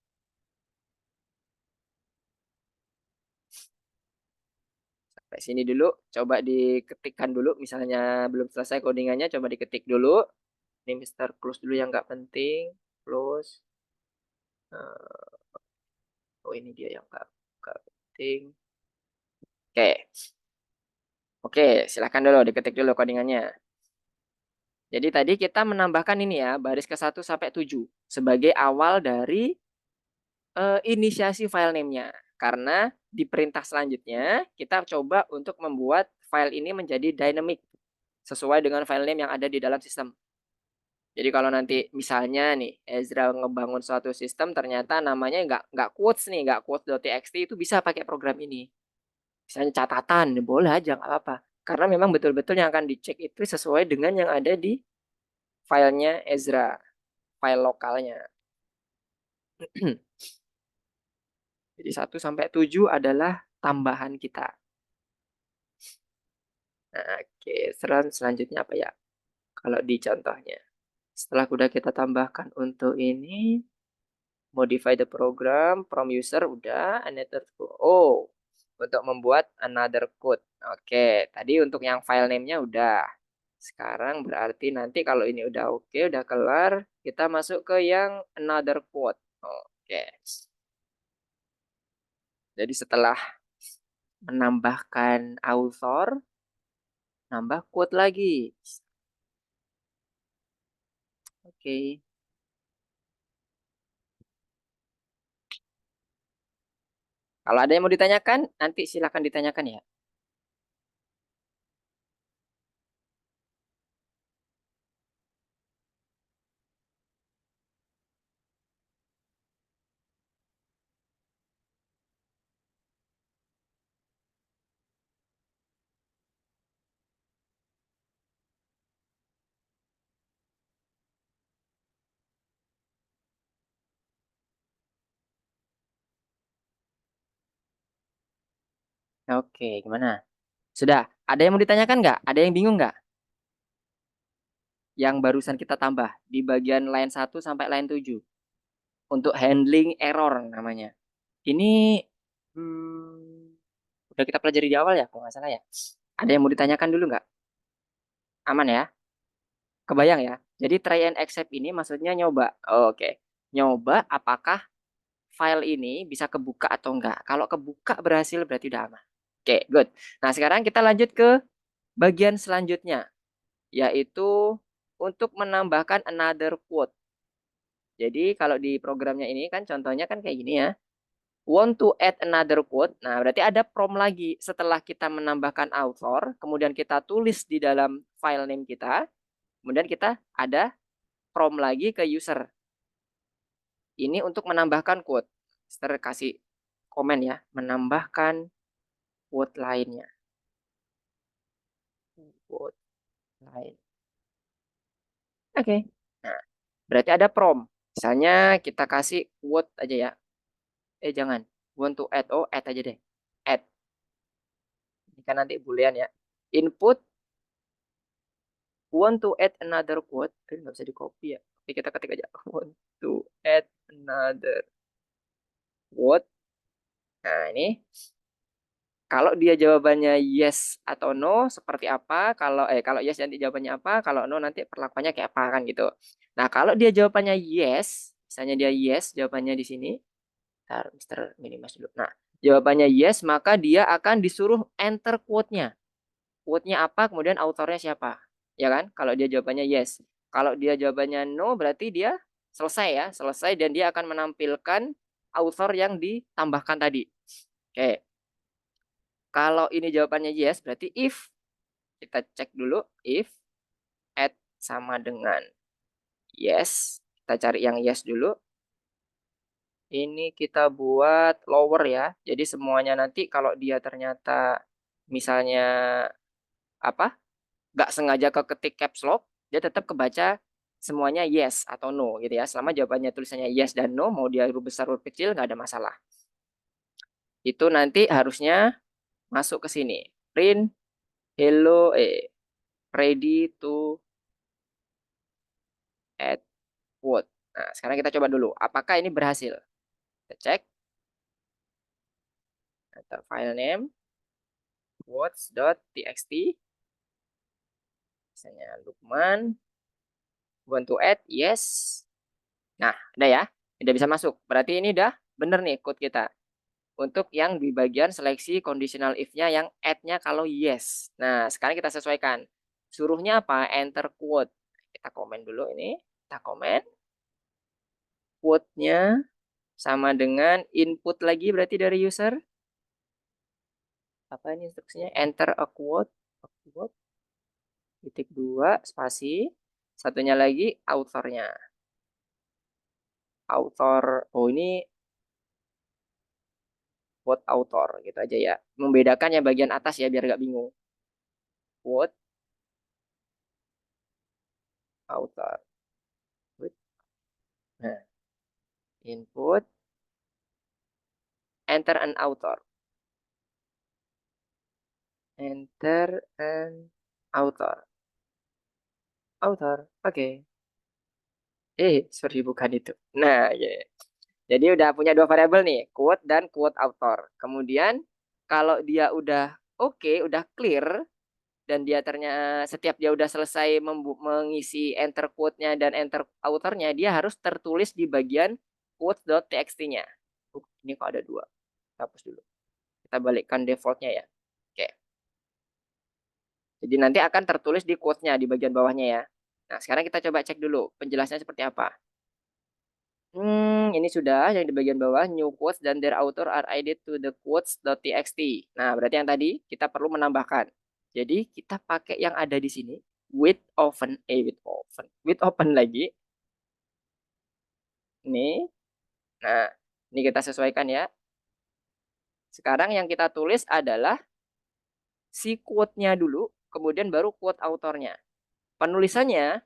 Sampai sini dulu. Coba diketikkan dulu. Misalnya belum selesai codingannya, coba diketik dulu. Ini Mister close dulu yang nggak penting. Close. Oh ini dia yang nggak penting. Oke. Oke, silahkan dulu diketik dulu codingannya. Jadi tadi kita menambahkan ini ya, baris ke 1 sampai 7 sebagai awal dari inisiasi file name-nya. Karena di perintah selanjutnya kita coba untuk membuat file ini menjadi dynamic sesuai dengan file name yang ada di dalam sistem. Jadi kalau nanti misalnya nih Ezra ngebangun suatu sistem ternyata namanya nggak quotes nih, nggak quotes.txt, itu bisa pakai program ini. Misalnya catatan, boleh aja nggak apa-apa. Karena memang betul-betul yang akan dicek itu sesuai dengan yang ada di filenya Ezra, file lokalnya. Jadi 1 sampai 7 adalah tambahan kita. Nah, oke, selanjutnya apa ya? Kalau di contohnya. Setelah udah kita tambahkan untuk ini, modify the program from user udah, another code. Oh, untuk membuat another code. Oke, tadi untuk yang file name-nya udah. Sekarang berarti nanti kalau ini udah oke, udah kelar, kita masuk ke yang another code. Oke. Jadi setelah menambahkan author, nambah quote lagi. Oke. Kalau ada yang mau ditanyakan, nanti silakan ditanyakan ya. Oke, gimana? Sudah, ada yang mau ditanyakan nggak? Ada yang bingung nggak? Yang barusan kita tambah di bagian line 1 sampai line 7 untuk handling error namanya. Ini udah kita pelajari di awal ya, kalau nggak salah ya. Ada yang mau ditanyakan dulu nggak? Aman ya? Kebayang ya? Jadi try and accept ini maksudnya nyoba. Oke. Nyoba apakah file ini bisa kebuka atau enggak. Kalau kebuka berhasil berarti udah aman. Oke, good. Nah, sekarang kita lanjut ke bagian selanjutnya, yaitu untuk menambahkan another quote. Jadi kalau di programnya ini kan contohnya kan kayak gini ya. Want to add another quote. Nah, berarti ada prompt lagi setelah kita menambahkan author, kemudian kita tulis di dalam file name kita, kemudian kita ada prompt lagi ke user. Ini untuk menambahkan quote. Mister kasih komen ya, menambahkan quote lainnya. Quote lain. Oke. Nah, berarti ada prompt. Misalnya kita kasih quote aja ya. Jangan. Want to add. Oh, add aja deh. Add. Ini kan nanti boolean ya. Input. Want to add another quote. Nggak bisa di copy ya. Oke, kita ketik aja. Want to add another quote. Nah, ini. Kalau dia jawabannya yes atau no seperti apa? Kalau yes nanti jawabannya apa? Kalau no nanti perlakuannya kayak apa kan gitu. Nah, kalau dia jawabannya yes, misalnya dia yes jawabannya di sini. Ntar Mister minimas dulu. Nah, jawabannya yes, maka dia akan disuruh enter quote-nya. Quote-nya apa, kemudian autornya siapa. Ya kan? Kalau dia jawabannya yes. Kalau dia jawabannya no, berarti dia selesai ya. Selesai dan dia akan menampilkan author yang ditambahkan tadi. Oke. Kalau ini jawabannya yes, berarti if. Kita cek dulu. If add sama dengan yes. Kita cari yang yes dulu. Ini kita buat lower ya. Jadi semuanya nanti kalau dia ternyata misalnya apa? Nggak sengaja keketik caps lock, dia tetap kebaca semuanya yes atau no gitu ya. Selama jawabannya tulisannya yes dan no, mau dia huruf besar huruf kecil nggak ada masalah. Itu nanti harusnya masuk ke sini. Print hello ready to add quote. Nah, sekarang kita coba dulu. Apakah ini berhasil? Kita cek. Atau file name quotes.txt. Misalnya Lukman. Want to add? Yes. Nah, udah ya. Udah bisa masuk. Berarti ini udah bener nih code kita. Untuk yang di bagian seleksi conditional if-nya yang add-nya kalau yes. Nah, sekarang kita sesuaikan. Suruhnya apa? Enter quote. Kita komen dulu ini. Kita komen. Quote-nya sama dengan input lagi berarti dari user. Apa ini instruksinya? Enter a quote. A quote. Titik 2 spasi. Satunya lagi author-nya. Author. Oh, ini quote author gitu aja ya. Membedakan yang bagian atas ya biar gak bingung. Quote author. Nah, input enter an author. Enter an author. Author. Oke. Sorry bukan itu. Nah, ya. Jadi udah punya dua variabel nih, quote dan quote author. Kemudian kalau dia udah oke, udah clear dan dia ternyata setiap dia udah selesai mengisi enter quote-nya dan enter author-nya, dia harus tertulis di bagian quotes.txt-nya. Ini kok ada dua. Hapus dulu. Kita balikkan default-nya ya. Oke. Jadi nanti akan tertulis di quote-nya di bagian bawahnya ya. Nah, sekarang kita coba cek dulu penjelasannya seperti apa. Ini sudah yang di bagian bawah, new quotes dan their author are added to the quotes.txt. Nah, berarti yang tadi kita perlu menambahkan. Jadi kita pakai yang ada di sini, with open lagi. Ini. Nah, ini kita sesuaikan ya. Sekarang yang kita tulis adalah si quote-nya dulu, kemudian baru quote autornya. Penulisannya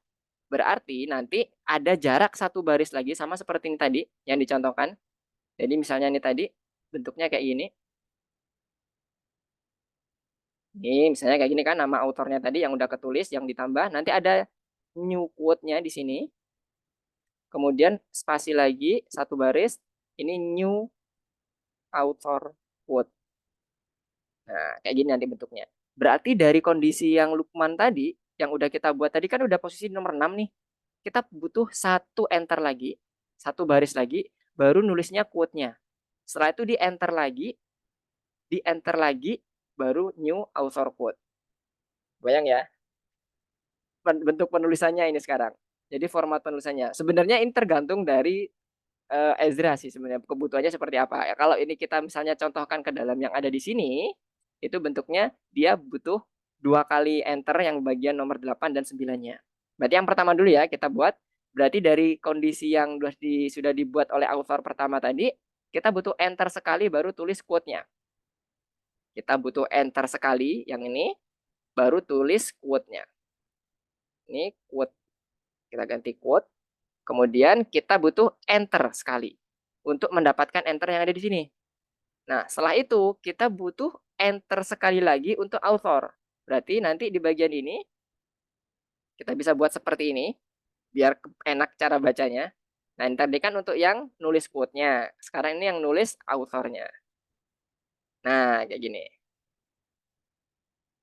berarti nanti ada jarak satu baris lagi sama seperti ini tadi yang dicontohkan. Jadi misalnya ini tadi bentuknya kayak gini. Ini misalnya kayak gini kan nama autornya tadi yang udah ketulis, yang ditambah. Nanti ada new quote-nya di sini. Kemudian spasi lagi satu baris. Ini new author quote. Nah, kayak gini nanti bentuknya. Berarti dari kondisi yang Lukman tadi, yang udah kita buat tadi kan udah posisi nomor 6 nih. Kita butuh satu enter lagi, satu baris lagi, baru nulisnya quote-nya. Setelah itu di enter lagi, baru new author quote. Bayang ya, bentuk penulisannya ini sekarang. Jadi format penulisannya. Sebenarnya ini tergantung dari Ezra sih sebenarnya kebutuhannya seperti apa. Ya, kalau ini kita misalnya contohkan ke dalam yang ada di sini, itu bentuknya dia butuh 2 kali enter yang bagian nomor 8 dan 9-nya. Berarti yang pertama dulu ya kita buat. Berarti dari kondisi yang sudah dibuat oleh author pertama tadi, kita butuh enter sekali baru tulis quote-nya. Kita butuh enter sekali yang ini, baru tulis quote-nya. Ini quote. Kita ganti quote. Kemudian kita butuh enter sekali untuk mendapatkan enter yang ada di sini. Nah, setelah itu kita butuh enter sekali lagi untuk author. Berarti nanti di bagian ini kita bisa buat seperti ini biar enak cara bacanya. Nah, ini tadi kan untuk yang nulis quote-nya. Sekarang ini yang nulis authornya. Nah, kayak gini.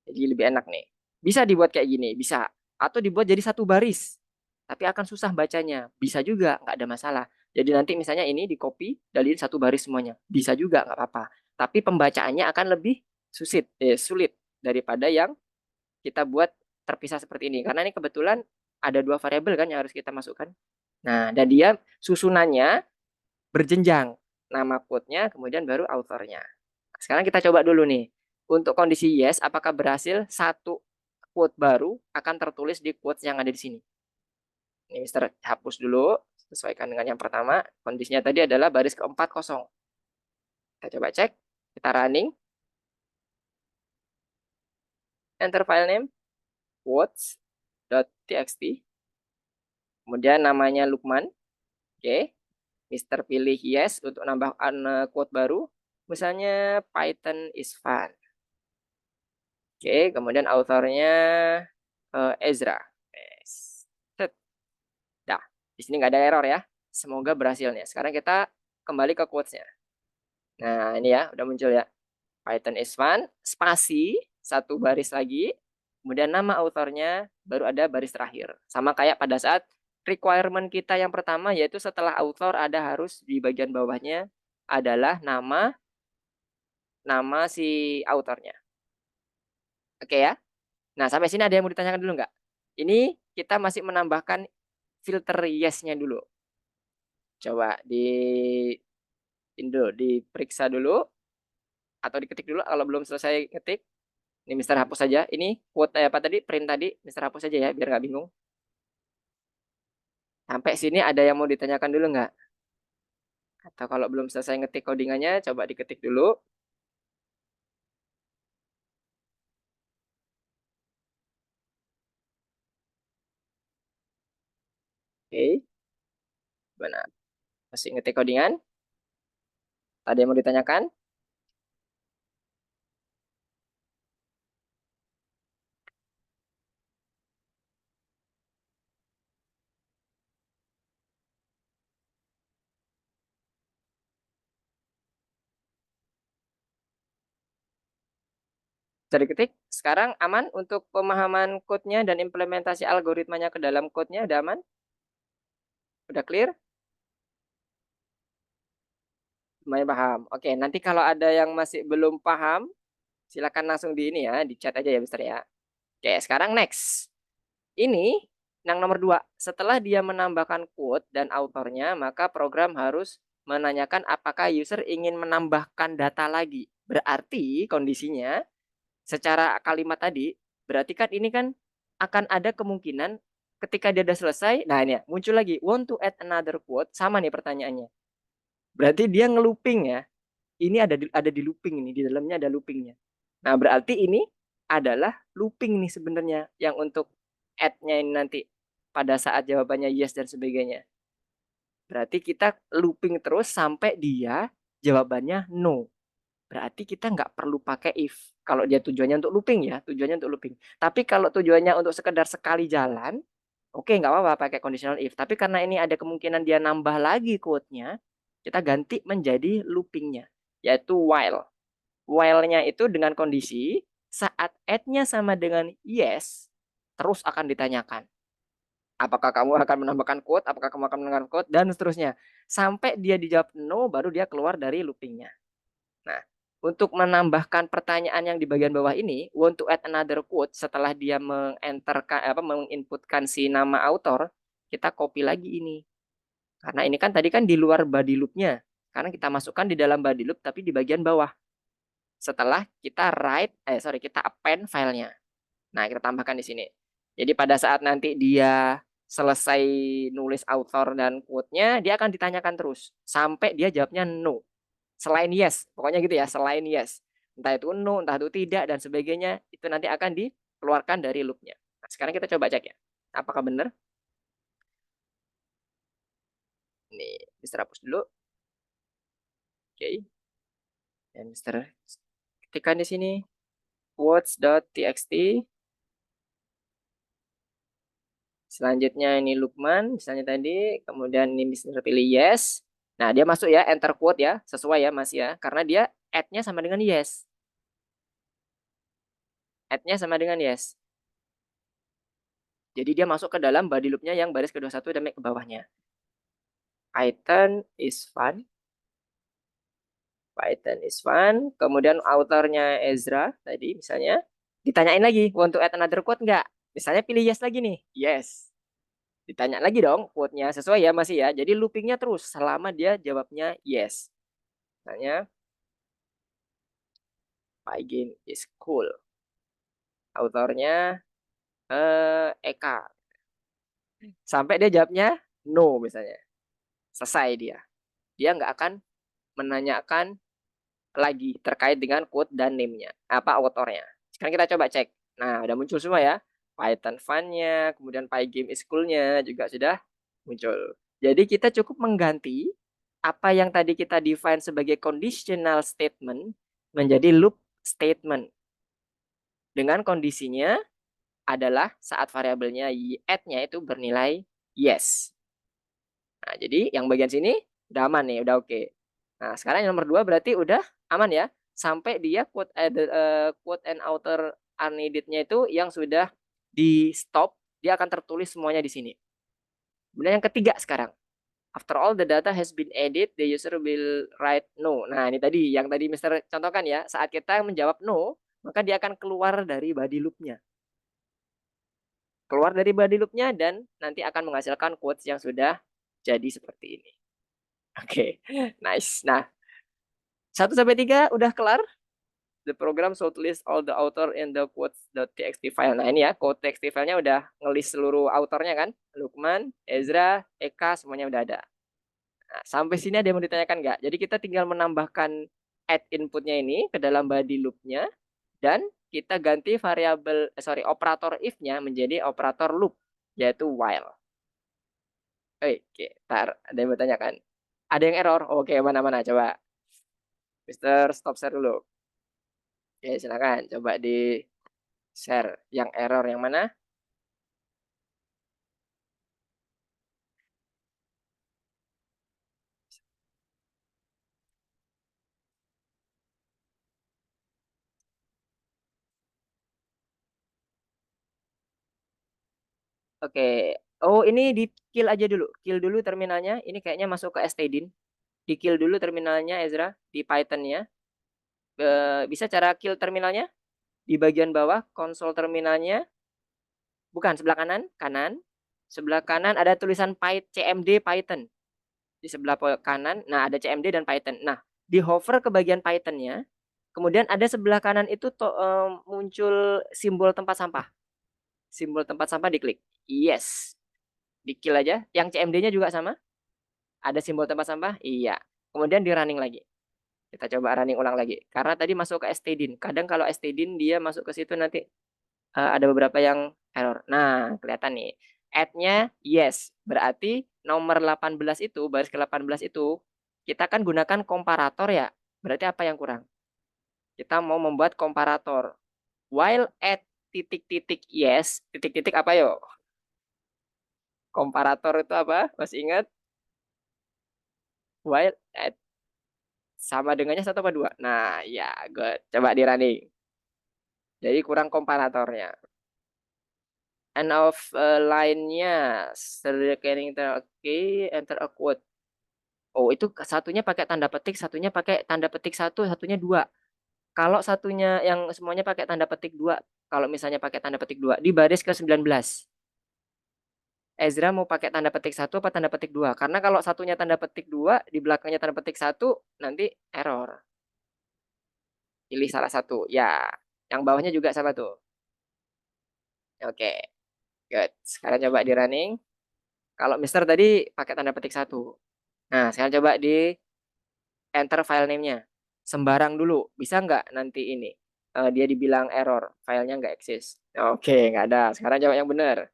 Jadi lebih enak nih. Bisa dibuat kayak gini, bisa. Atau dibuat jadi satu baris. Tapi akan susah bacanya. Bisa juga, nggak ada masalah. Jadi nanti misalnya ini di copy, dalilin satu baris semuanya. Bisa juga, nggak apa-apa. Tapi pembacaannya akan lebih sulit daripada yang kita buat terpisah seperti ini. Karena ini kebetulan ada 2 variabel kan yang harus kita masukkan. Nah, dan dia susunannya berjenjang. Nama quote-nya, kemudian baru authornya. Sekarang kita coba dulu nih. Untuk kondisi yes, apakah berhasil satu quote baru akan tertulis di quotes yang ada di sini. Ini Mister hapus dulu, sesuaikan dengan yang pertama. Kondisinya tadi adalah baris keempat kosong. Kita coba cek, kita running. Enter file name, quotes.txt. Kemudian namanya Lukman. Oke. Mister pilih yes untuk nambah quote baru. Misalnya Python is fun. Oke, kemudian authornya Ezra. Set. Dah, di sini nggak ada error ya. Semoga berhasil nih. Sekarang kita kembali ke quotes-nya. Nah, ini ya, udah muncul ya. Python is fun, spasi, satu baris lagi, kemudian nama authornya, baru ada baris terakhir. Sama kayak pada saat requirement kita yang pertama, yaitu setelah author ada harus di bagian bawahnya adalah nama si authornya. Oke ya. Nah, sampai sini ada yang mau ditanyakan dulu nggak? Ini kita masih menambahkan filter yes-nya dulu. Coba diperiksa dulu atau diketik dulu kalau belum selesai ngetik. Ini Mister hapus saja. Ini quote apa tadi? Print tadi. Mister hapus saja ya biar nggak bingung. Sampai sini ada yang mau ditanyakan dulu nggak? Atau kalau belum selesai ngetik codingannya, coba diketik dulu. Oke. Benar. Masih ngetik codingan? Ada yang mau ditanyakan? Bisa diketik. Sekarang aman untuk pemahaman code-nya dan implementasi algoritmanya ke dalam code-nya. Udah aman? Udah clear? Semuanya paham. Oke, nanti kalau ada yang masih belum paham, silakan langsung di ini ya, di chat aja ya Mister ya. Oke, sekarang next. Ini yang nomor 2, setelah dia menambahkan quote dan autornya, maka program harus menanyakan apakah user ingin menambahkan data lagi. Berarti kondisinya secara kalimat tadi, berarti kan ini kan akan ada kemungkinan ketika dia udah selesai, nah ini ya, muncul lagi want to add another quote, sama nih pertanyaannya. Berarti dia ngelooping ya. Ini ada di looping ini, di dalamnya ada loopingnya. Nah, berarti ini adalah looping nih sebenarnya yang untuk add-nya ini nanti pada saat jawabannya yes dan sebagainya. Berarti kita looping terus sampai dia jawabannya no. Berarti kita nggak perlu pakai if. Kalau dia tujuannya untuk looping ya, tujuannya untuk looping. Tapi kalau tujuannya untuk sekedar sekali jalan, oke nggak apa-apa pakai conditional if. Tapi karena ini ada kemungkinan dia nambah lagi quote-nya, kita ganti menjadi loopingnya, yaitu while. While-nya itu dengan kondisi saat add-nya sama dengan yes, terus akan ditanyakan. Apakah kamu akan menambahkan quote, apakah kamu akan menambahkan quote, dan seterusnya. Sampai dia dijawab no, baru dia keluar dari loopingnya. Nah, untuk menambahkan pertanyaan yang di bagian bawah ini, want to add another quote, setelah dia menginputkan si nama author, kita copy lagi ini. Karena ini kan tadi kan di luar body loop-nya. Karena kita masukkan di dalam body loop tapi di bagian bawah. Setelah kita kita append filenya. Nah, kita tambahkan di sini. Jadi pada saat nanti dia selesai nulis author dan quote-nya, dia akan ditanyakan terus sampai dia jawabnya no. Selain yes, pokoknya gitu ya, selain yes. Entah itu no, entah itu tidak dan sebagainya, itu nanti akan dikeluarkan dari loop-nya. Nah, sekarang kita coba cek ya. Apakah benar? Nih, Mister hapus dulu. Oke. Dan Mister ketikkan di sini quotes.txt. Selanjutnya ini Lukman, misalnya tadi, kemudian ini Mister pilih yes. Nah, dia masuk ya, enter quote ya, sesuai ya Mas ya, karena dia add-nya sama dengan yes. Add-nya sama dengan yes. Jadi dia masuk ke dalam body loop-nya yang baris ke-21 dan naik ke bawahnya. Python is fun. Python is fun. Kemudian autornya Ezra tadi misalnya. Ditanyain lagi, want to add another quote nggak? Misalnya pilih yes lagi nih. Yes. Ditanya lagi dong quote-nya. Sesuai ya masih ya. Jadi loopingnya terus selama dia jawabnya yes. Misalnya, Pygame is cool. Autornya Eka. Sampai dia jawabnya no misalnya. Selesai dia. Dia nggak akan menanyakan lagi terkait dengan quote dan name-nya, apa autornya. Sekarang kita coba cek. Nah, udah muncul semua ya. Python fun-nya, kemudian Pygame is cool-nya juga sudah muncul. Jadi kita cukup mengganti apa yang tadi kita define sebagai conditional statement menjadi loop statement. Dengan kondisinya adalah saat variabelnya add-nya itu bernilai yes. Nah, jadi yang bagian sini udah aman nih, udah oke. Nah, sekarang yang nomor 2 berarti udah aman ya. Sampai dia quote and author unneeded-nya itu yang sudah di stop, dia akan tertulis semuanya di sini. Kemudian yang ketiga sekarang. After all the data has been added, the user will write no. Nah, ini tadi yang tadi Mister contohkan ya. Saat kita menjawab no, maka dia akan keluar dari body loop-nya. Keluar dari body loop-nya dan nanti akan menghasilkan quotes yang sudah jadi seperti ini. Oke, nice. Nah, 1 sampai 3 udah kelar. The program should list all the author in the quotes.txt file. Nah, ini ya, quote.txt file-nya udah ngelis seluruh autornya kan. Lukman, Ezra, Eka, semuanya udah ada. Nah, sampai sini ada yang mau ditanyakan nggak? Jadi kita tinggal menambahkan add inputnya ini ke dalam body loop-nya. Dan kita ganti operator if-nya menjadi operator loop, yaitu while. Oke, tar, ada yang mau tanyakan? Ada yang error? Oke, mana-mana coba. Mister, stop share dulu. Oke, silakan coba di share yang error yang mana? Oke. Oh, ini di kill aja dulu. Kill dulu terminalnya. Ini kayaknya masuk ke stdin. Di kill dulu terminalnya Ezra di Python-nya. Bisa cara kill terminalnya di bagian bawah konsol terminalnya. Bukan sebelah kanan, kanan. Sebelah kanan ada tulisan CMD Python. Di sebelah kanan, nah ada CMD dan Python. Nah, di hover ke bagian Python-nya, kemudian ada sebelah kanan itu muncul simbol tempat sampah. Simbol tempat sampah diklik. Yes. Di kill aja. Yang CMD-nya juga sama. Ada simbol tempat sampah? Iya. Kemudian di running lagi. Kita coba running ulang lagi. Karena tadi masuk ke stdin. Kadang kalau stdin dia masuk ke situ nanti ada beberapa yang error. Nah, kelihatan nih. Add-nya yes. Berarti nomor 18 itu, baris ke-18 itu, kita kan gunakan komparator ya. Berarti apa yang kurang? Kita mau membuat komparator. While at titik-titik yes, titik-titik apa yo? Komparator itu apa? Masih ingat? While at sama dengannya satu apa dua? Nah, ya, good. Coba di running. Jadi kurang komparatornya. End of line-nya scanning oke, enter a quote. Oh, itu satunya pakai tanda petik, satunya pakai tanda petik satu, satunya dua. Kalau satunya yang semuanya pakai tanda petik dua, kalau misalnya pakai tanda petik dua, di baris ke-19. Ezra mau pakai tanda petik satu apa tanda petik dua? Karena kalau satunya tanda petik dua, di belakangnya tanda petik satu, nanti error. Pilih salah satu. Ya, yang bawahnya juga sama tuh. Oke, good. Sekarang coba di running. Kalau Mister tadi pakai tanda petik satu. Nah, sekarang coba di enter file name-nya. Sembarang dulu. Bisa nggak nanti ini? Dia dibilang error. Filenya nggak eksis. Oke, nggak ada. Sekarang coba yang benar.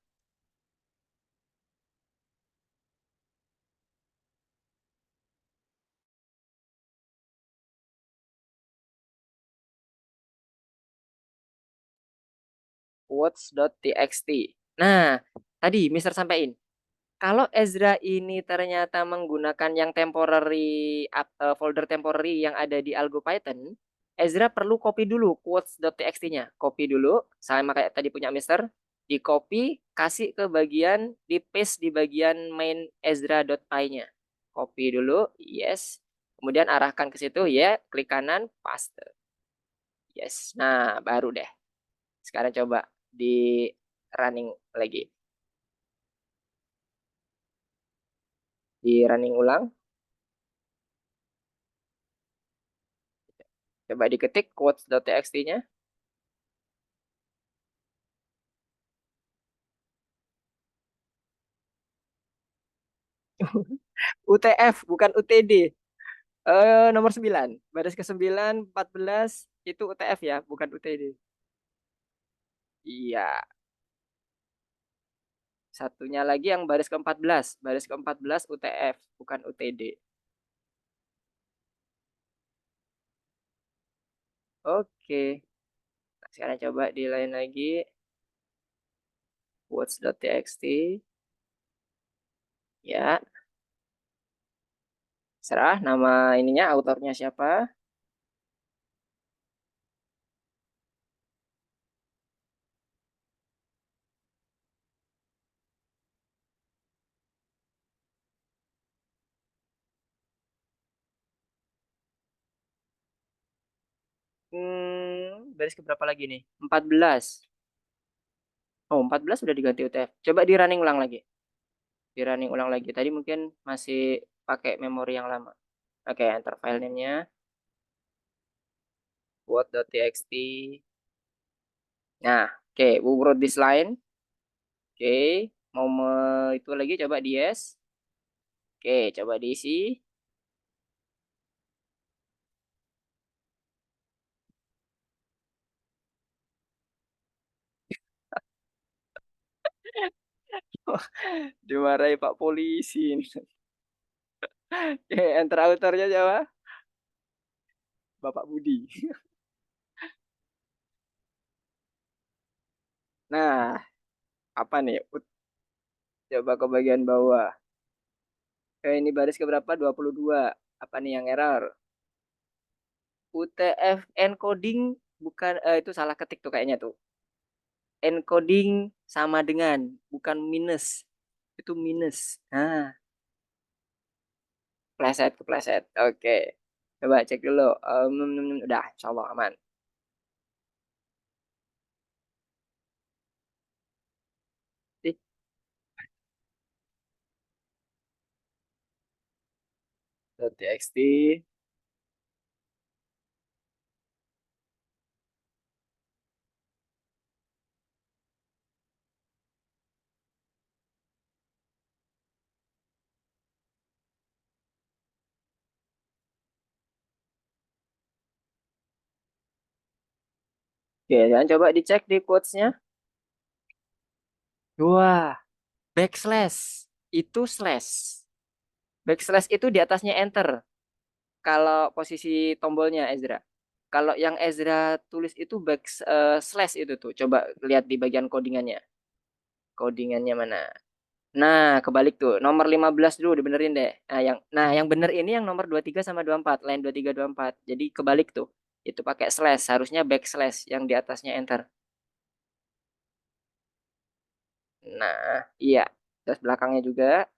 Quotes.txt. Nah, tadi Mister sampaikan. Kalau Ezra ini ternyata menggunakan yang temporary folder temporary yang ada di Algo Python, Ezra perlu copy dulu quotes.txt-nya. Copy dulu, sama kayak tadi punya Mister, di copy, kasih ke bagian, di paste di bagian main Ezra.py-nya. Copy dulu, yes. Kemudian arahkan ke situ, ya, klik kanan, paste. Yes. Nah, baru deh. Sekarang coba di running lagi. Di running ulang. Coba diketik quotes.txt-nya. UTF bukan UTD. Nomor 9. Baris ke-9, 14 itu UTF ya, bukan UTD. Iya. Satunya lagi yang baris ke-14. Baris ke-14 UTF, bukan UTD. Oke. Nah, sekarang coba di lain lagi. Quotes.txt. Ya, serah nama ininya, autornya siapa. Baris ke berapa lagi nih? 14. Oh, 14 sudah diganti UTF. Coba di running ulang lagi. Di running ulang lagi. Tadi mungkin masih pakai memori yang lama. Oke, enter file name-nya. Quote.txt. Nah, oke, we wrote this line. Oke, mau itu lagi coba di yes. Oke, coba diisi. Dimarahi Pak Polisi ini. Oke, enter autornya coba. Bapak Budi. Nah, apa nih? Coba ke bagian bawah. Ini baris ke berapa? 22. Apa nih yang error? UTF encoding bukan itu salah ketik tuh kayaknya tuh. Encoding sama dengan bukan minus. Itu minus. Nah, kepleset, kepleset. Oke. Coba cek dulu. Udah, insya Allah aman. quotes.txt. Oke, jangan coba dicek di quotesnya. Wah, backslash itu slash. Backslash itu di atasnya enter. Kalau posisi tombolnya Ezra. Kalau yang Ezra tulis itu slash itu tuh. Coba lihat di bagian codingannya. Codingannya mana? Nah, kebalik tuh. Nomor 15 dulu dibenerin deh. Nah, yang bener ini yang nomor 23 sama 24, line 23 24. Jadi kebalik tuh. Itu pakai slash, harusnya backslash yang di atasnya enter. Nah, iya. Terus belakangnya juga.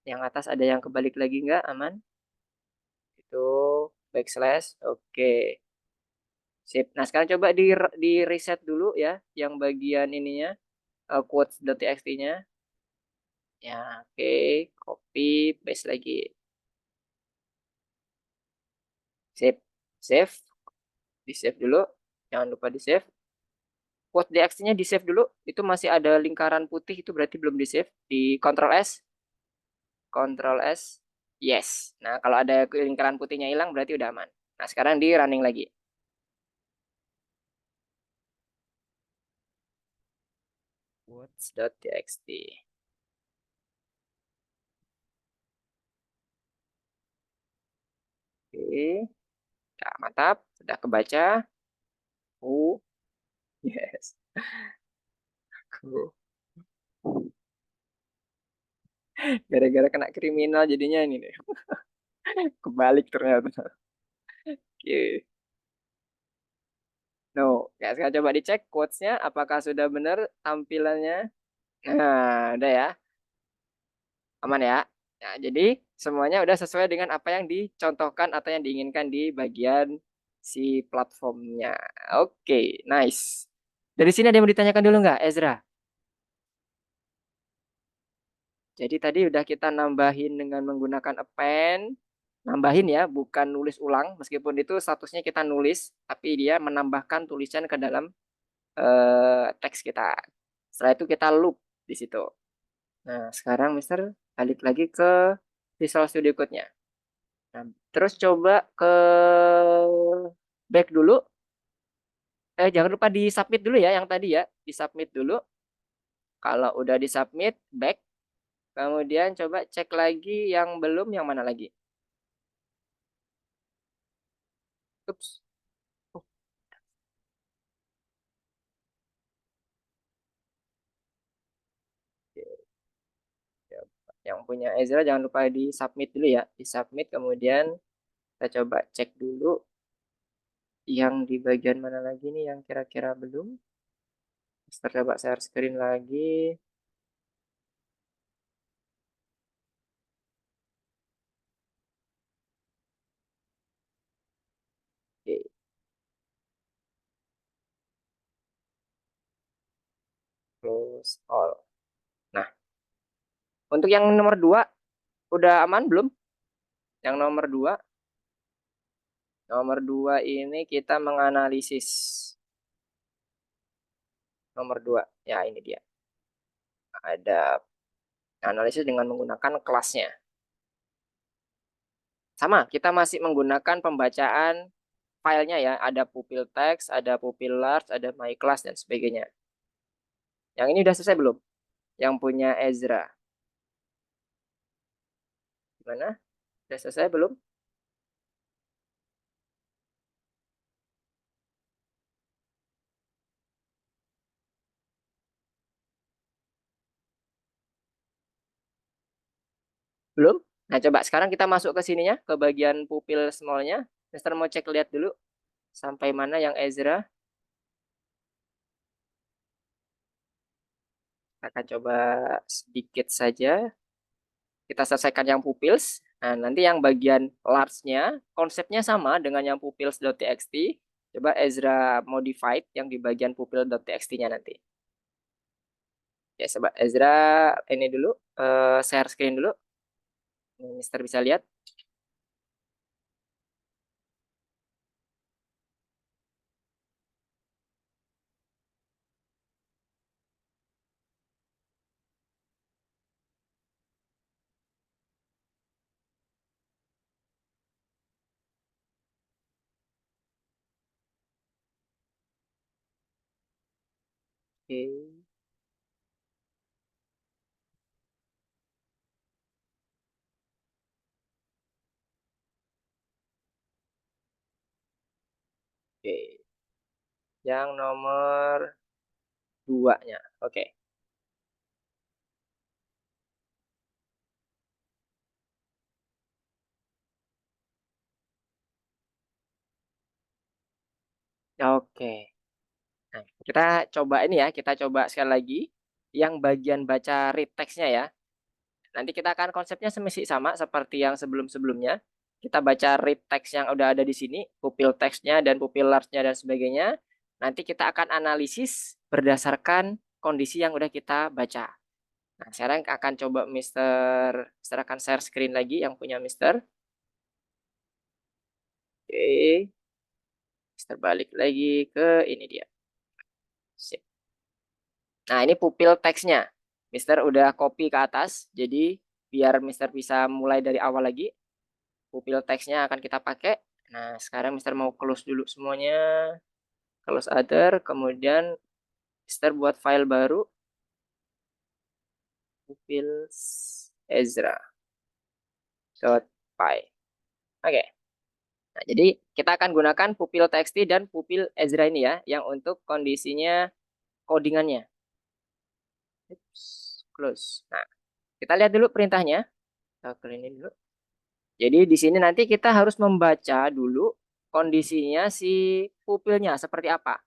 Yang atas ada yang kebalik lagi nggak? Aman? Itu backslash. Oke. Sip. Nah, sekarang coba di reset dulu ya yang bagian ininya quotes.txt-nya. Ya, oke. Copy, paste lagi. Sip. Save. Di save dulu. Jangan lupa di save. Quotes.txt-nya di save dulu. Itu masih ada lingkaran putih itu berarti belum di save. Di Ctrl S. Ctrl S. Yes. Nah, kalau ada lingkaran putihnya hilang berarti udah aman. Nah, sekarang di running lagi. Quotes.txt. Oke. Nah, mantap. Sudah kebaca. Oh, yes. Cool. Gara-gara kena kriminal jadinya ini deh. Kebalik ternyata. Oke. No. Ya, sekarang coba dicek quotes-nya apakah sudah benar tampilannya. Nah, udah ya. Aman ya. Nah, jadi semuanya udah sesuai dengan apa yang dicontohkan atau yang diinginkan di bagian si platformnya. Oke, nice. Dari sini ada yang mau ditanyakan dulu nggak, Ezra? Jadi tadi udah kita nambahin dengan menggunakan append, nambahin ya, bukan nulis ulang, meskipun itu statusnya kita nulis, tapi dia menambahkan tulisan ke dalam teks kita. Setelah itu kita loop di situ. Nah, sekarang Mister balik lagi ke Visual Studio Code-nya. Nah, terus coba ke back dulu. Jangan lupa di submit dulu ya yang tadi ya, di submit dulu. Kalau udah di submit, back. Kemudian coba cek lagi yang belum, yang mana lagi? Ups. Oh, yang punya Ezra jangan lupa di submit dulu ya. Di submit kemudian kita coba cek dulu yang di bagian mana lagi nih yang kira-kira belum. Kita coba share screen lagi. Oke, close all. Nah, untuk yang nomor 2 udah aman belum? Yang nomor dua ini kita menganalisis nomor 2. Ya, ini dia. Ada analisis dengan menggunakan kelasnya. Sama, kita masih menggunakan pembacaan filenya ya. Ada pupil text, ada pupil large, ada my class, dan sebagainya. Yang ini udah selesai belum? Yang punya Ezra. Gimana? Udah selesai belum? Belum? Nah, coba sekarang kita masuk ke sininya, ke bagian pupil smallnya. Mister mau cek lihat dulu sampai mana yang Ezra. Kita akan coba sedikit saja. Kita selesaikan yang pupils. Nah, nanti yang bagian large-nya, konsepnya sama dengan yang pupils.txt. Coba Ezra modified yang di bagian pupil.txt-nya nanti. Ya, coba Ezra ini dulu, share screen dulu. Ini Mister bisa lihat. Oke. Oke. Yang nomor 2-nya. Oke. Oke. Nah, kita coba ini ya, kita coba sekali lagi yang bagian baca read text-nya ya. Nanti kita akan konsepnya semisi sama seperti yang sebelum-sebelumnya. Kita baca read text yang udah ada di sini, pupil text-nya dan pupil large-nya dan sebagainya. Nanti kita akan analisis berdasarkan kondisi yang udah kita baca. Nah, sekarang akan coba Mister akan share screen lagi yang punya Mister. Oke, Mister balik lagi ke ini dia. Sip. Nah, ini pupil teksnya. Mister udah copy ke atas, jadi biar Mister bisa mulai dari awal lagi. Pupil teksnya akan kita pakai. Nah, sekarang Mister mau close dulu semuanya. Close other, kemudian Mister buat file baru. Pupil Ezra.py. Oke. Nah, jadi kita akan gunakan pupil txt dan pupil Ezra ini ya, yang untuk kondisinya codingannya. Oops, close. Nah, kita lihat dulu perintahnya. Kita cleanin dulu. Jadi di sini nanti kita harus membaca dulu kondisinya si pupilnya seperti apa.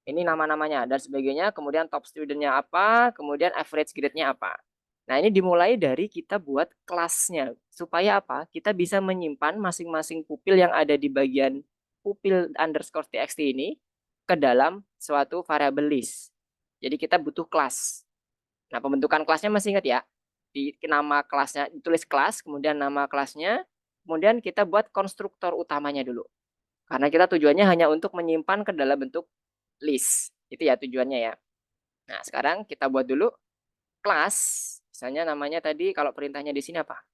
Ini nama-namanya dan sebagainya, kemudian top studentnya apa, kemudian average grade-nya apa. Nah, ini dimulai dari kita buat kelasnya. Supaya apa? Kita bisa menyimpan masing-masing pupil yang ada di bagian pupil underscore txt ini ke dalam suatu variable list. Jadi kita butuh kelas. Nah, pembentukan kelasnya masih ingat ya? Di nama kelasnya, ditulis kelas, kemudian nama kelasnya, kemudian kita buat konstruktor utamanya dulu. Karena kita tujuannya hanya untuk menyimpan ke dalam bentuk list. Itu ya tujuannya ya. Nah, sekarang kita buat dulu kelas. Misalnya namanya tadi, kalau perintahnya di sini apa?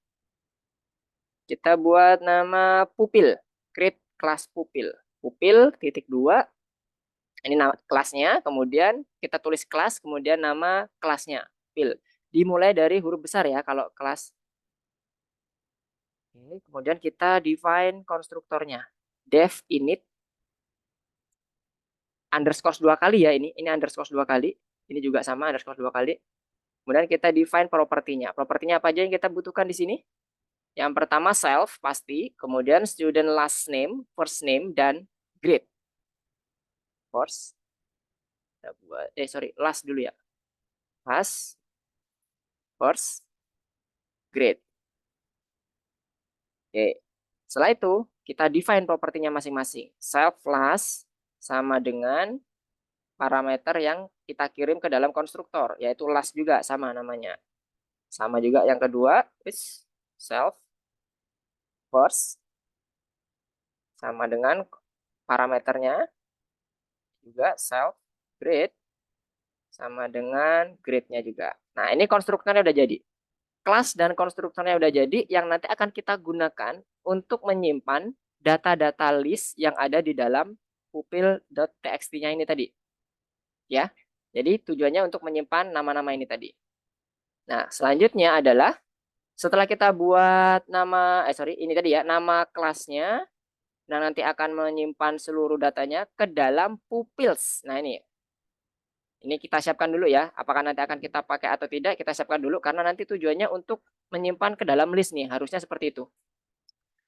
Kita buat nama pupil. Create kelas pupil. Pupil titik 2. Ini nama kelasnya, kemudian kita tulis kelas, kemudian nama kelasnya. Pupil. Dimulai dari huruf besar ya kalau kelas. Oke, kemudian kita define konstruktornya. Def init underscore 2 kali ya ini underscore 2 kali. Ini juga sama underscore 2 kali. Kemudian kita define propertinya. Propertinya apa aja yang kita butuhkan di sini? Yang pertama self pasti, kemudian student last name, first name, dan grade. First, last dulu ya. Last, first, grade. Oke. Setelah itu, kita define propertinya masing-masing. Self last sama dengan parameter yang kita kirim ke dalam konstruktor, yaitu last juga sama namanya. Sama juga yang kedua, is self first sama dengan parameternya juga self grade sama dengan grade-nya juga. Nah, ini konstruktornya udah jadi. Kelas dan konstruktornya udah jadi yang nanti akan kita gunakan untuk menyimpan data-data list yang ada di dalam pupil.txt-nya ini tadi. Ya. Jadi tujuannya untuk menyimpan nama-nama ini tadi. Nah, selanjutnya adalah setelah kita buat nama ini tadi ya, nama kelasnya. Nah, nanti akan menyimpan seluruh datanya ke dalam pupils. Nah, ini kita siapkan dulu ya. Apakah nanti akan kita pakai atau tidak, kita siapkan dulu karena nanti tujuannya untuk menyimpan ke dalam list nih, harusnya seperti itu.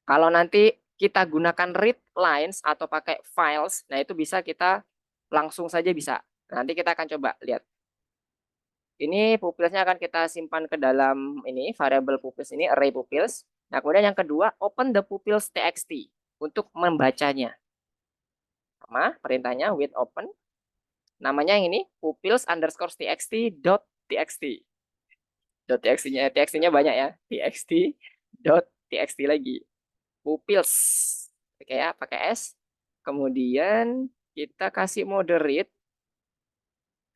Kalau nanti kita gunakan read lines atau pakai files, nah itu bisa kita langsung saja bisa. Nanti kita akan coba lihat. Ini pupilsnya akan kita simpan ke dalam ini variable pupils ini, array pupils. Nah, kemudian yang kedua, open the pupils txt untuk membacanya. Sama perintahnya with open. Namanya yang ini pupils underscore txt dot txt. Dot txt-nya banyak ya, txt dot txt lagi. Pupils. Oke ya, pakai S. Kemudian kita kasih mode read.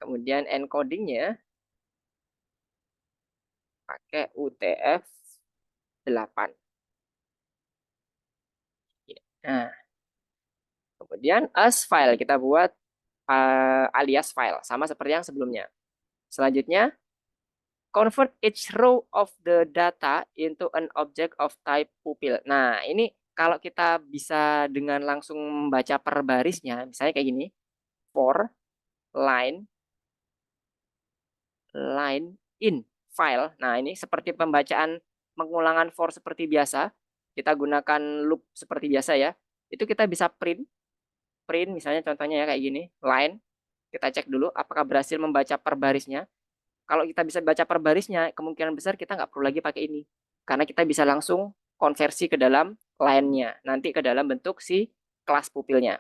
Kemudian encodingnya pakai UTF-8. Nah, kemudian as file kita buat alias file. Sama seperti yang sebelumnya. Selanjutnya, convert each row of the data into an object of type pupil. Nah, ini kalau kita bisa dengan langsung membaca per barisnya, misalnya kayak gini, for line in file. Nah, ini seperti pembacaan pengulangan for seperti biasa. Kita gunakan loop seperti biasa ya. Itu kita bisa print misalnya contohnya ya kayak gini, line. Kita cek dulu apakah berhasil membaca per barisnya. Kalau kita bisa baca per barisnya, kemungkinan besar kita nggak perlu lagi pakai ini. Karena kita bisa langsung konversi ke dalam line-nya. Nanti ke dalam bentuk si kelas pupilnya.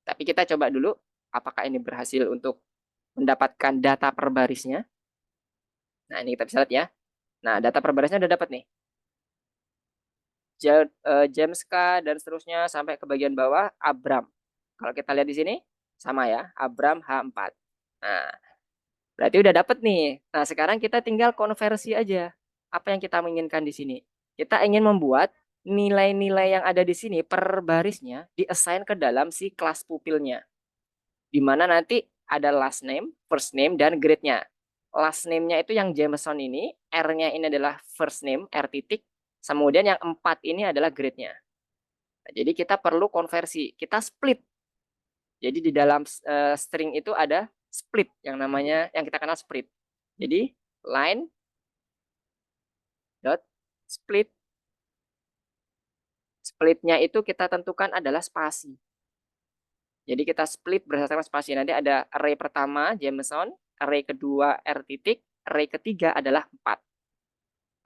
Tapi kita coba dulu apakah ini berhasil untuk mendapatkan data per barisnya. Nah, ini kita bisa lihat ya. Nah, data per barisnya udah dapat nih. Jameska dan seterusnya sampai ke bagian bawah Abram. Kalau kita lihat di sini sama ya, Abram H4. Nah, berarti udah dapet nih. Nah, sekarang kita tinggal konversi aja. Apa yang kita inginkan di sini? Kita ingin membuat nilai-nilai yang ada di sini per barisnya diassign ke dalam si kelas pupilnya. Di mana nanti ada last name, first name, dan grade-nya. Last name-nya itu yang Jameson ini, R-nya ini adalah first name, R titik, kemudian yang 4 ini adalah grade-nya. Nah, jadi kita perlu konversi, kita split. Jadi di dalam string itu ada split yang namanya yang kita kenal split. Jadi line dot split, splitnya itu kita tentukan adalah spasi. Jadi kita split berdasarkan spasi. Nanti ada array pertama Jameson, array kedua R titik, array ketiga adalah 4.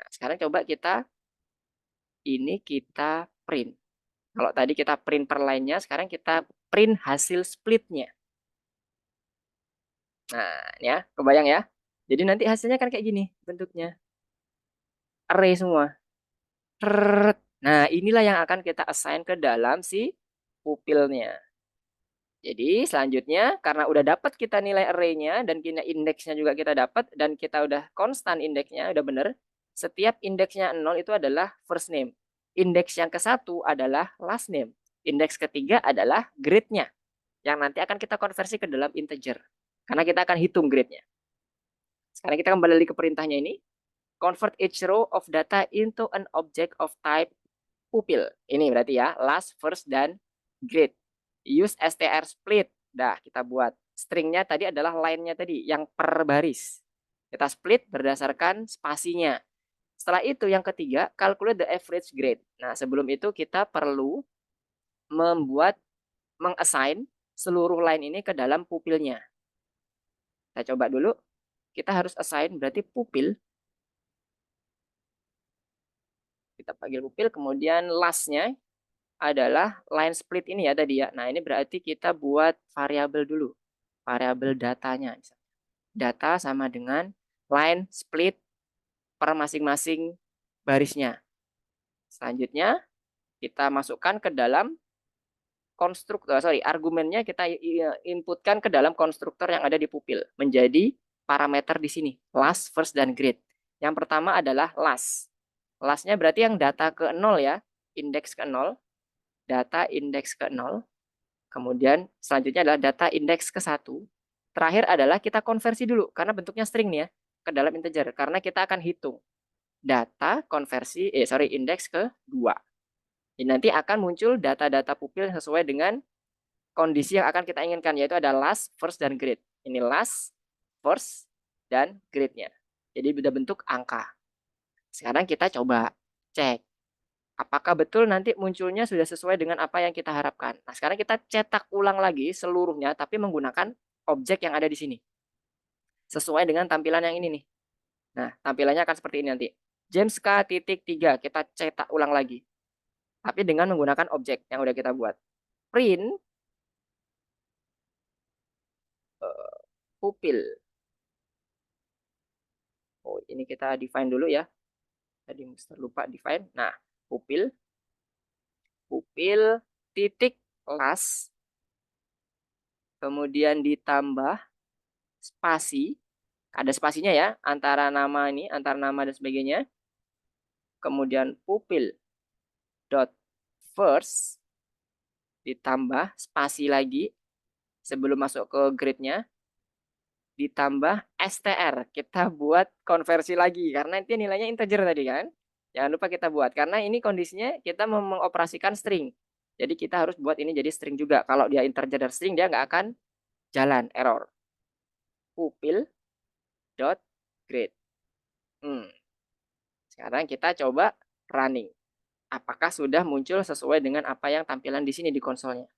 Nah, sekarang coba kita print. Kalau tadi kita print per line-nya, sekarang kita print hasil splitnya. Nah, ya, kebayang ya. Jadi nanti hasilnya kan kayak gini bentuknya. Array semua. Nah, inilah yang akan kita assign ke dalam si pupilnya. Jadi selanjutnya karena udah dapat kita nilai array-nya dan kita indeksnya juga kita dapat dan kita udah konstan indeksnya udah bener. Setiap indeksnya 0 itu adalah first name. Indeks yang ke-1 adalah last name. Indeks ketiga adalah grade-nya yang nanti akan kita konversi ke dalam integer. Karena kita akan hitung grade-nya. Sekarang kita kembali lagi ke perintahnya ini. Convert each row of data into an object of type pupil. Ini berarti ya, last, first, dan grade. Use str split. Dah, kita buat. Stringnya tadi adalah line-nya tadi, yang per baris. Kita split berdasarkan spasinya. Setelah itu yang ketiga, calculate the average grade. Nah, sebelum itu kita perlu mengassign seluruh line ini ke dalam pupilnya. Kita coba dulu. Kita harus assign berarti pupil. Kita panggil pupil, kemudian last-nya adalah line split ini ya tadi ya. Nah, ini berarti kita buat variabel dulu. Variabel datanya. Data sama dengan line split per masing-masing barisnya. Selanjutnya, kita masukkan ke dalam konstruktor, argumennya kita inputkan ke dalam konstruktor yang ada di pupil. Menjadi parameter di sini. Last, first, dan grade. Yang pertama adalah last. Lastnya berarti yang data ke 0 ya. Indeks ke 0. Data indeks ke 0. Kemudian selanjutnya adalah data indeks ke-1. Terakhir adalah kita konversi dulu, karena bentuknya string nih ya, ke dalam integer. Karena kita akan hitung data konversi, indeks ke-2. Jadi nanti akan muncul data-data pupil sesuai dengan kondisi yang akan kita inginkan, yaitu ada last, first, dan grade. Ini last, first, dan grade-nya. Jadi sudah bentuk angka. Sekarang kita coba cek apakah betul nanti munculnya sudah sesuai dengan apa yang kita harapkan. Nah, sekarang kita cetak ulang lagi seluruhnya, tapi menggunakan objek yang ada di sini. Sesuai dengan tampilan yang ini nih. Nah, tampilannya akan seperti ini nanti. James K.3, kita cetak ulang lagi. Tapi dengan menggunakan objek yang udah kita buat. Print pupil. Oh, ini kita define dulu ya. Tadi Mister lupa define. Nah, pupil titik kelas, kemudian ditambah spasi, ada spasinya ya, antara nama dan sebagainya. Kemudian pupil dot first ditambah spasi lagi sebelum masuk ke grade-nya, ditambah str. Kita buat konversi lagi karena nanti nilainya integer tadi kan. Jangan lupa kita buat karena ini kondisinya kita mengoperasikan string. Jadi kita harus buat ini jadi string juga. Kalau dia integer dan string dia nggak akan jalan, error. Pupil dot grade. Sekarang kita coba running. Apakah sudah muncul sesuai dengan apa yang tampilan di sini di konsolnya?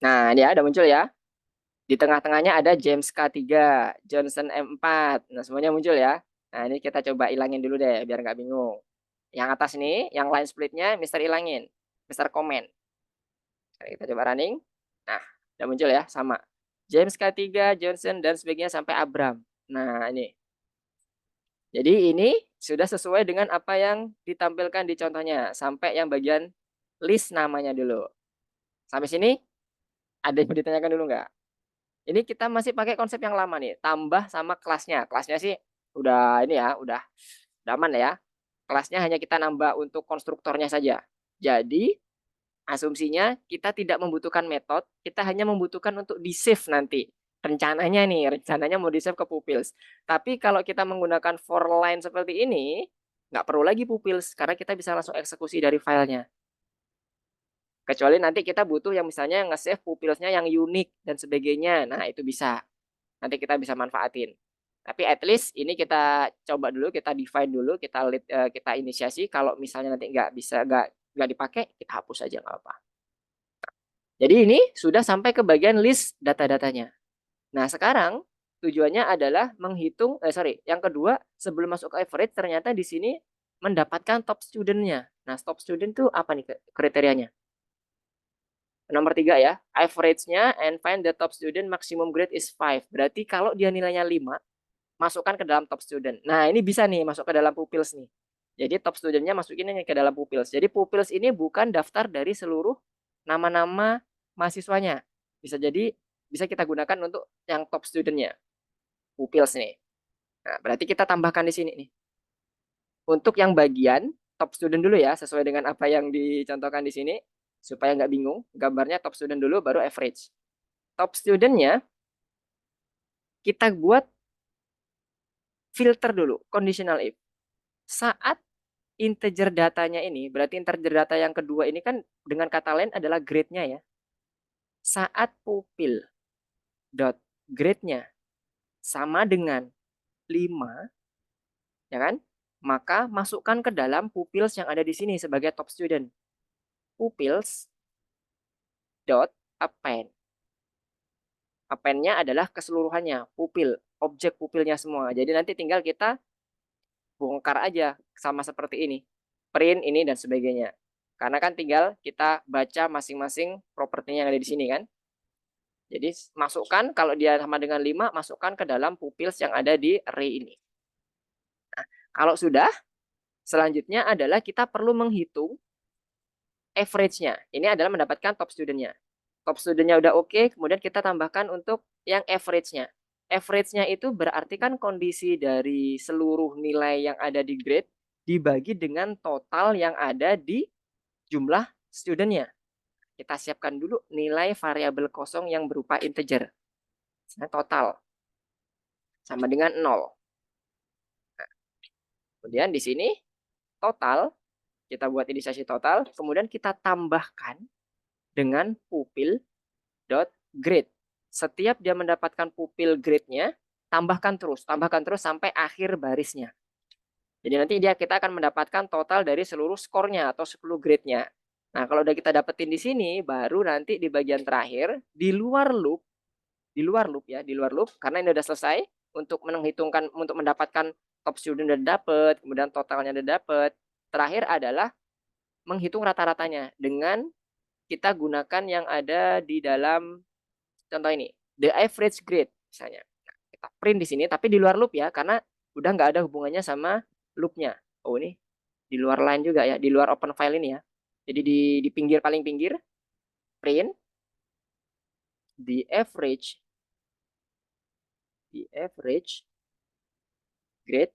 Nah, dia ada muncul ya. Di tengah-tengahnya ada James K3, Johnson M4. Nah, semuanya muncul ya. Nah, ini kita coba ilangin dulu deh, biar nggak bingung. Yang atas ini, yang line splitnya, Mister ilangin. Mister comment. Kita coba running. Nah, udah muncul ya, sama. James K3, Johnson, dan sebagainya sampai Abram. Nah, ini. Jadi ini sudah sesuai dengan apa yang ditampilkan di contohnya. Sampai yang bagian list namanya dulu. Sampai sini, ada yang mau ditanyakan dulu nggak? Ini kita masih pakai konsep yang lama nih, tambah sama kelasnya. Kelasnya sih udah ini ya, udah aman ya. Kelasnya hanya kita nambah untuk konstruktornya saja. Jadi asumsinya kita tidak membutuhkan metode, kita hanya membutuhkan untuk di-save nanti. Rencananya mau di-save ke pupils. Tapi kalau kita menggunakan for line seperti ini, nggak perlu lagi pupils, karena kita bisa langsung eksekusi dari filenya. Kecuali nanti kita butuh yang misalnya nge-save pupilsnya yang unik dan sebagainya. Nah, itu bisa. Nanti kita bisa manfaatin. Tapi at least ini kita coba dulu, kita define dulu, kita inisiasi. Kalau misalnya nanti nggak dipakai, kita hapus aja nggak apa-apa. Jadi ini sudah sampai ke bagian list data-datanya. Nah, sekarang tujuannya adalah menghitung, yang kedua, sebelum masuk ke average, ternyata di sini mendapatkan top student-nya. Nah, top student itu apa nih kriterianya? Nomor 3 ya, average-nya and find the top student maximum grade is 5. Berarti kalau dia nilainya 5, masukkan ke dalam top student. Nah, ini bisa nih masuk ke dalam pupils nih. Jadi top student-nya masukin ini ke dalam pupils. Jadi pupils ini bukan daftar dari seluruh nama-nama mahasiswanya. Bisa kita gunakan untuk yang top student-nya. Pupils nih. Nah, berarti kita tambahkan di sini nih. Untuk yang bagian top student dulu ya, sesuai dengan apa yang dicontohkan di sini. Supaya nggak bingung, gambarnya top student dulu, baru average. Top student-nya kita buat filter dulu, conditional if. Saat integer datanya ini, berarti integer data yang kedua ini kan dengan kata lain adalah grade-nya ya. Saat pupil dot grade-nya sama dengan 5, ya kan? Maka masukkan ke dalam pupils yang ada di sini sebagai top student. Pupils dot append. Append-nya adalah keseluruhannya, pupil, objek pupilnya semua. Jadi nanti tinggal kita bongkar aja sama seperti ini. Print ini dan sebagainya. Karena kan tinggal kita baca masing-masing propertinya yang ada di sini kan. Jadi masukkan kalau dia sama dengan 5, masukkan ke dalam pupils yang ada di array ini. Nah, kalau sudah, selanjutnya adalah kita perlu menghitung average-nya. Ini adalah mendapatkan top student-nya. Top student-nya udah oke, kemudian kita tambahkan untuk yang average-nya. Average-nya itu berarti kan kondisi dari seluruh nilai yang ada di grade dibagi dengan total yang ada di jumlah student-nya. Kita siapkan dulu nilai variabel kosong yang berupa integer. Total sama dengan 0. Nah, kemudian di sini total, kita buat inisiasi total, kemudian kita tambahkan dengan pupil dot grade. Setiap dia mendapatkan pupil grade-nya, tambahkan terus sampai akhir barisnya. Jadi nanti kita akan mendapatkan total dari seluruh skornya atau 10 grade-nya. Nah, kalau udah kita dapetin di sini, baru nanti di bagian terakhir, di luar loop, karena ini udah selesai, untuk menghitungkan, untuk mendapatkan top student udah dapet, kemudian totalnya udah dapet. Terakhir adalah menghitung rata-ratanya dengan kita gunakan yang ada di dalam contoh ini, the average grade misalnya. Nah, kita print di sini, tapi di luar loop ya, karena udah nggak ada hubungannya sama loopnya. Oh ini di luar line juga ya, di luar open file ini ya. Jadi di pinggir paling pinggir print the average grade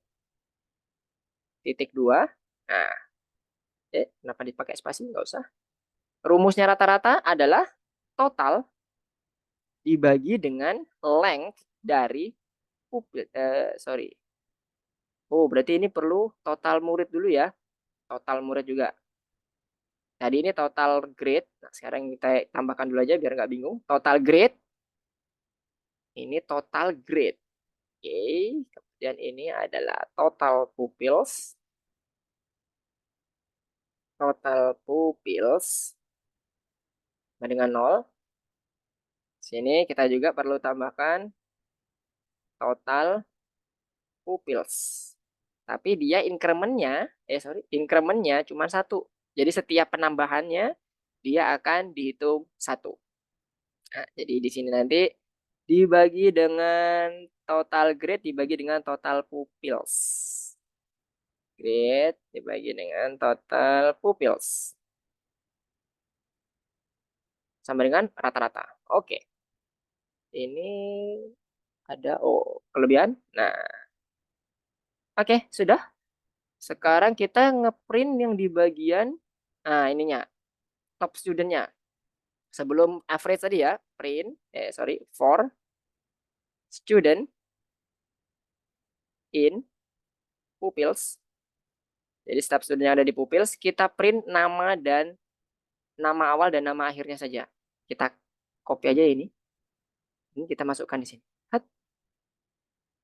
titik dua. Nah, kenapa dipakai spasi? Nggak usah. Rumusnya rata-rata adalah total dibagi dengan length dari pupil. Sorry. Oh, berarti ini perlu total murid dulu ya. Total murid juga. Tadi ini total grade. Nah, sekarang kita tambahkan dulu aja biar nggak bingung. Total grade. Ini total grade. Oke. Kemudian ini adalah total pupils. Total pupils sama dengan 0. Sini kita juga perlu tambahkan total pupils. Tapi dia incrementnya cuma satu. Jadi setiap penambahannya dia akan dihitung satu. Nah, jadi di sini nanti dibagi dengan total grade dibagi dengan total pupils. Grade dibagi dengan total pupils. Sama dengan rata-rata. Oke. Ini ada kelebihan. Nah, oke, sudah. Sekarang kita ngeprint yang di bagian ininya, top studentnya. Sebelum average tadi ya, for student in pupils. Jadi setiap student yang ada di pupils, kita print nama dan nama awal dan nama akhirnya saja. Kita copy aja ini. Ini kita masukkan di sini.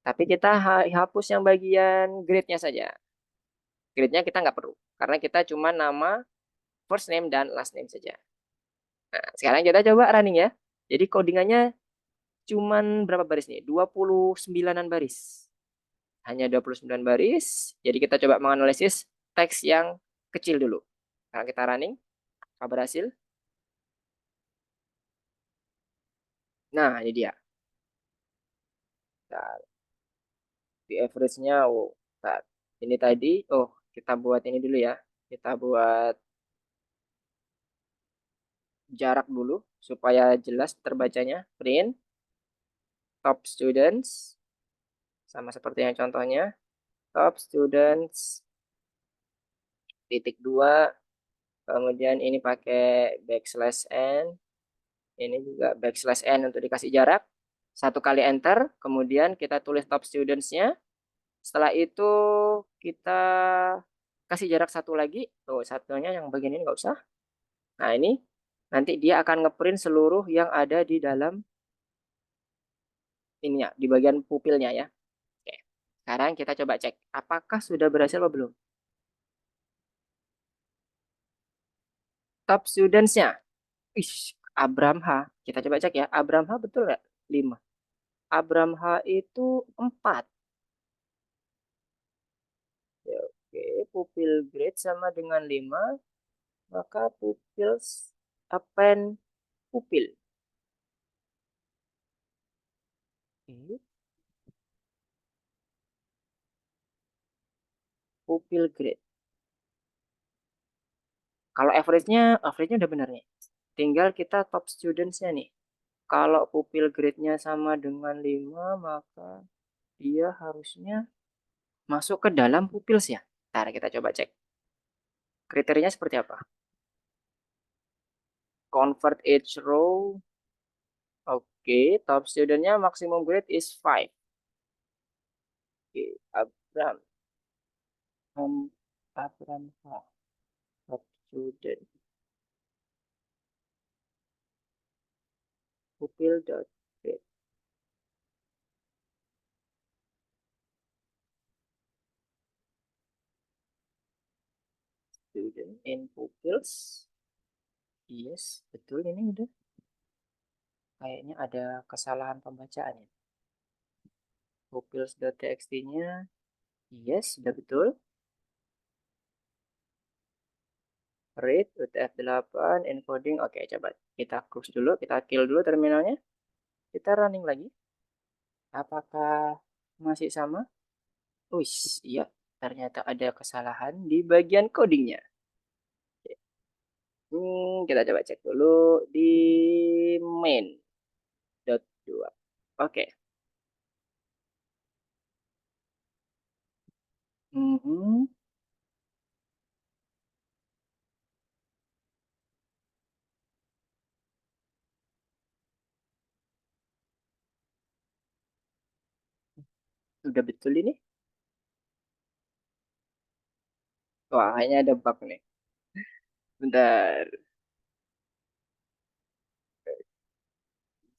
Tapi kita hapus yang bagian grade-nya saja. Grade-nya kita nggak perlu. Karena kita cuma nama, first name, dan last name saja. Nah, sekarang kita coba running ya. Jadi codingannya cuman berapa baris nih? 29-an baris. Hanya 29 baris. Jadi kita coba menganalisis teks yang kecil dulu. Sekarang kita running. Apa berhasil? Nah, ini dia. Nah, di average-nya, nah, ini tadi, kita buat ini dulu ya. Kita buat jarak dulu supaya jelas terbacanya. Print top students sama seperti yang contohnya. Top students titik 2. Kemudian ini pakai backslash n. Ini juga backslash n untuk dikasih jarak. Satu kali enter. Kemudian kita tulis top students-nya. Setelah itu kita kasih jarak satu lagi. Tuh, satunya yang bagian ini nggak usah. Nah, ini nanti dia akan ngeprint seluruh yang ada di dalam ininya, di bagian pupilnya ya. Oke. Sekarang kita coba cek apakah sudah berhasil atau belum. Top students-nya. Abram H. Kita coba cek ya. Abram H betul nggak? 5. Abram H itu 4. Ya, oke, pupil grade sama dengan 5. Maka pupils append pupil. Oke. Pupil grade. Kalau average-nya udah benar nih. Tinggal kita top students-nya nih. Kalau pupil grade-nya sama dengan 5, maka dia harusnya masuk ke dalam pupils ya. Ntar kita coba cek. Kriterianya seperti apa? Convert each row. Oke, top student-nya maximum grade is 5. Oke, Abram. Abram top student. Pupil.grade. Student in pupils. Yes, betul ini udah. Kayaknya ada kesalahan pembacaan ya. Pupils.txt-nya. Yes, sudah betul. Read UTF-8 encoding. Oke, coba kita close dulu, kita kill dulu terminalnya. Kita running lagi. Apakah masih sama? Wih, iya. Ternyata ada kesalahan di bagian codingnya. Kita coba cek dulu di main.2. Oke. Mhm. Udah betul ini. Wah, kayaknya ada bug nih. Bentar.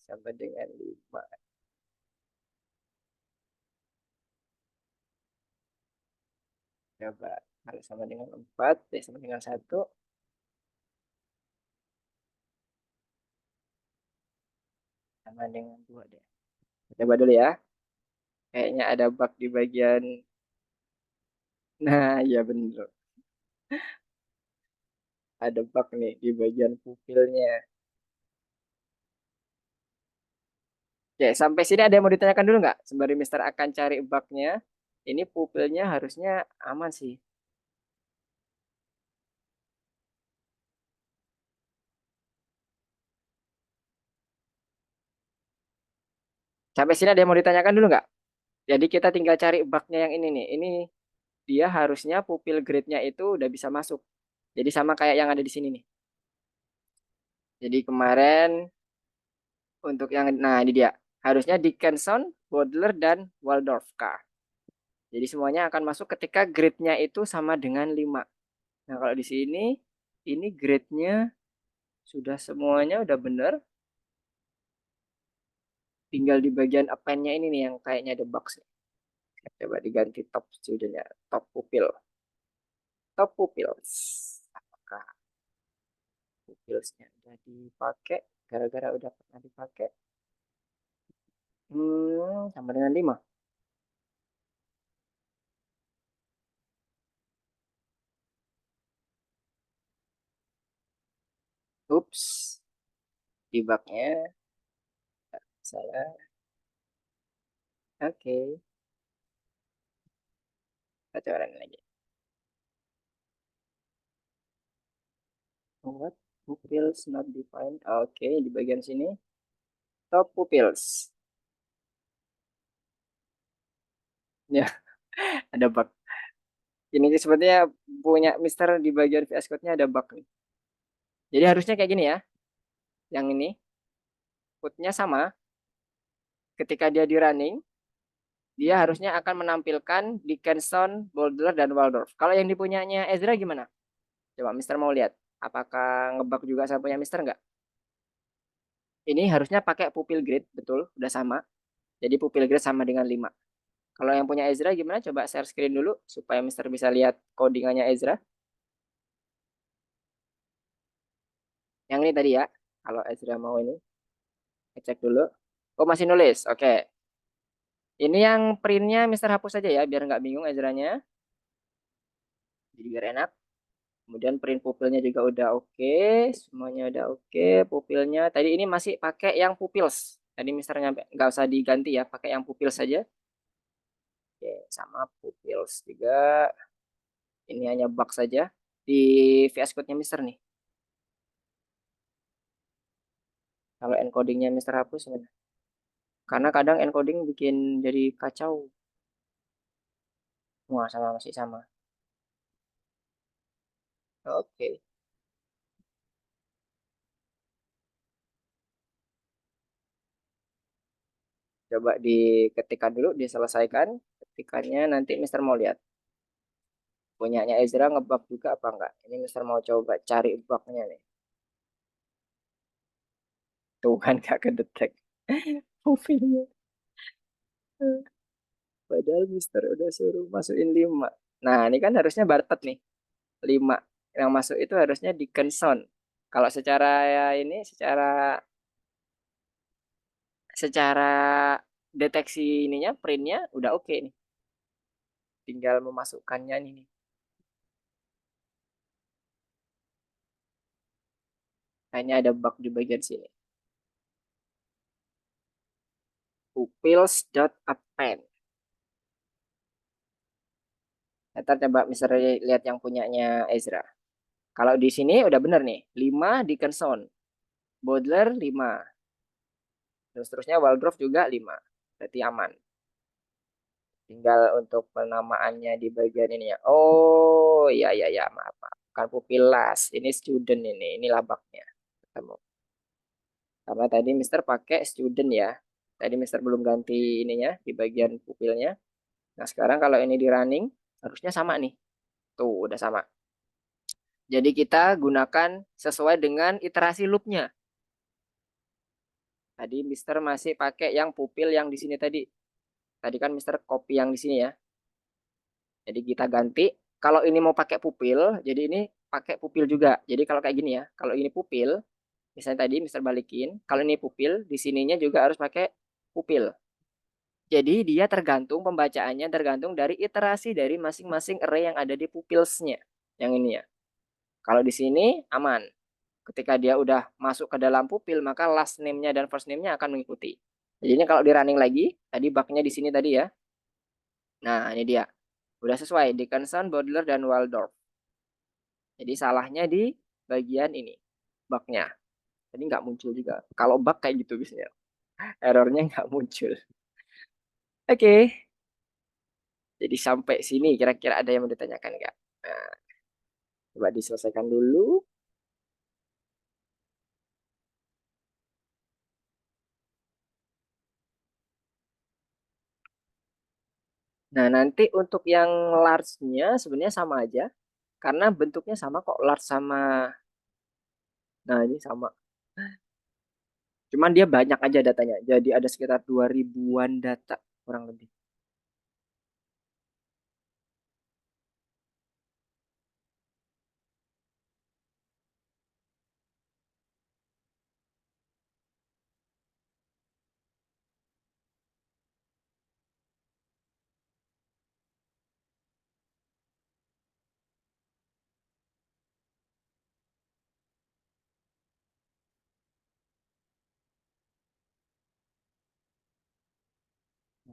Sama dengan 5. Coba. Kalau sama dengan 4, sama dengan 1, sama dengan 2 deh. Coba dulu ya. Kayaknya ada bug di bagian. Nah, iya bener. Ada bug nih di bagian pupilnya. Oke, sampai sini ada yang mau ditanyakan dulu nggak? Sembari Mister akan cari bugnya. Ini pupilnya harusnya aman sih. Sampai sini ada yang mau ditanyakan dulu nggak? Jadi kita tinggal cari bugnya yang ini nih. Ini dia harusnya pupil grade-nya itu udah bisa masuk. Jadi sama kayak yang ada di sini nih. Jadi kemarin untuk yang, nah ini dia. Harusnya Dickinson, Butler, dan Waldorf K. Jadi semuanya akan masuk ketika grade-nya itu sama dengan 5. Nah kalau di sini, ini grade-nya sudah semuanya udah benar. Tinggal di bagian append-nya ini nih yang kayaknya ada box. Coba diganti top student-nya. Top pupil. Top pupils. Apakah pupilsnya udah dipakai? Gara-gara udah pernah dipakai. Sama dengan 5. Ups, debugnya salah. Oke, kita coba lagi. What? Pupils not defined. Oke, di bagian sini. Top pupils. Ya, ada bug. Ini sepertinya punya Mister di bagian VS Code-nya ada bug nih. Jadi harusnya kayak gini ya. Yang ini, code-nya sama. Ketika dia di running, dia harusnya akan menampilkan Dickinson, Boulder, dan Waldorf. Kalau yang dipunyanya Ezra gimana? Coba Mister mau lihat. Apakah ngebug juga sama punya Mister nggak? Ini harusnya pakai pupil grade, betul, udah sama. Jadi pupil grade sama dengan 5. Kalau yang punya Ezra gimana? Coba share screen dulu supaya Mister bisa lihat codingannya Ezra. Yang ini tadi ya. Kalau Ezra mau ini, cek dulu. Oh masih nulis, oke. Ini yang printnya Mister hapus saja ya, biar nggak bingung Ezranya. Jadi biar enak. Kemudian print pupilnya juga udah oke, semuanya udah oke. Pupilnya tadi ini masih pakai yang pupils. Tadi Mister nyampe nggak usah diganti ya, pakai yang pupils saja. Oke, sama pupils juga. Ini hanya bug saja di VS Code-nya Mister nih. Kalau encodingnya Mister hapus, karena kadang encoding bikin jadi kacau. Wah, sama masih sama. Oke, coba diketikkan dulu, diselesaikan. Ketikannya nanti Mister mau lihat. Punyanya Ezra ngebug juga apa enggak? Ini Mister mau coba cari bugnya nih. Tuh kan gak kedetek profilnya. Padahal Mister udah suruh masukin 5. Nah, ini kan harusnya Bartet nih. 5. Yang masuk itu harusnya Dickinson. Kalau secara ya ini, secara deteksi ininya, printnya udah oke nih. Tinggal memasukkannya nih. Kayaknya ada bug di bagian sini. Pupils.append. Ntar coba Mister lihat yang punyanya Ezra. Kalau di sini udah bener nih, 5 Dickinson, Baudelaire 5, terus terusnya Waldorf juga 5. Berarti aman. Tinggal untuk penamaannya di bagian ini ya. Oh, iya iya ya, maaf, maaf. Bukan pupilas, ini student ini labaknya. Ketemu. Karena tadi Mister pakai student ya. Tadi Mister belum ganti ininya di bagian pupilnya. Nah, sekarang kalau ini di running, harusnya sama nih. Tuh, udah sama. Jadi kita gunakan sesuai dengan iterasi loopnya. Tadi Mister masih pakai yang pupil yang di sini tadi. Tadi kan Mister copy yang di sini ya. Jadi kita ganti. Kalau ini mau pakai pupil, jadi ini pakai pupil juga. Jadi kalau kayak gini ya, kalau ini pupil, misalnya tadi Mister balikin, kalau ini pupil, di sininya juga harus pakai pupil. Jadi dia tergantung pembacaannya tergantung dari iterasi dari masing-masing array yang ada di pupilsnya. Yang ini ya. Kalau di sini aman. Ketika dia udah masuk ke dalam pupil, maka last name-nya dan first name-nya akan mengikuti. Jadi ini kalau di running lagi, tadi bug-nya di sini tadi ya. Nah, ini dia. Udah sesuai Dickinson, Baudelaire, dan Waldorf. Jadi salahnya di bagian ini, bug-nya. Jadi nggak muncul juga. Kalau bug kayak gitu biasanya. Errornya nggak muncul. Oke, jadi sampai sini kira-kira ada yang mau ditanyakan nggak? Nah, coba diselesaikan dulu. Nah, nanti untuk yang large-nya sebenarnya sama aja. Karena bentuknya sama kok, large sama... Nah, ini sama. Cuman dia banyak aja datanya. Jadi ada sekitar 2000-an data kurang lebih.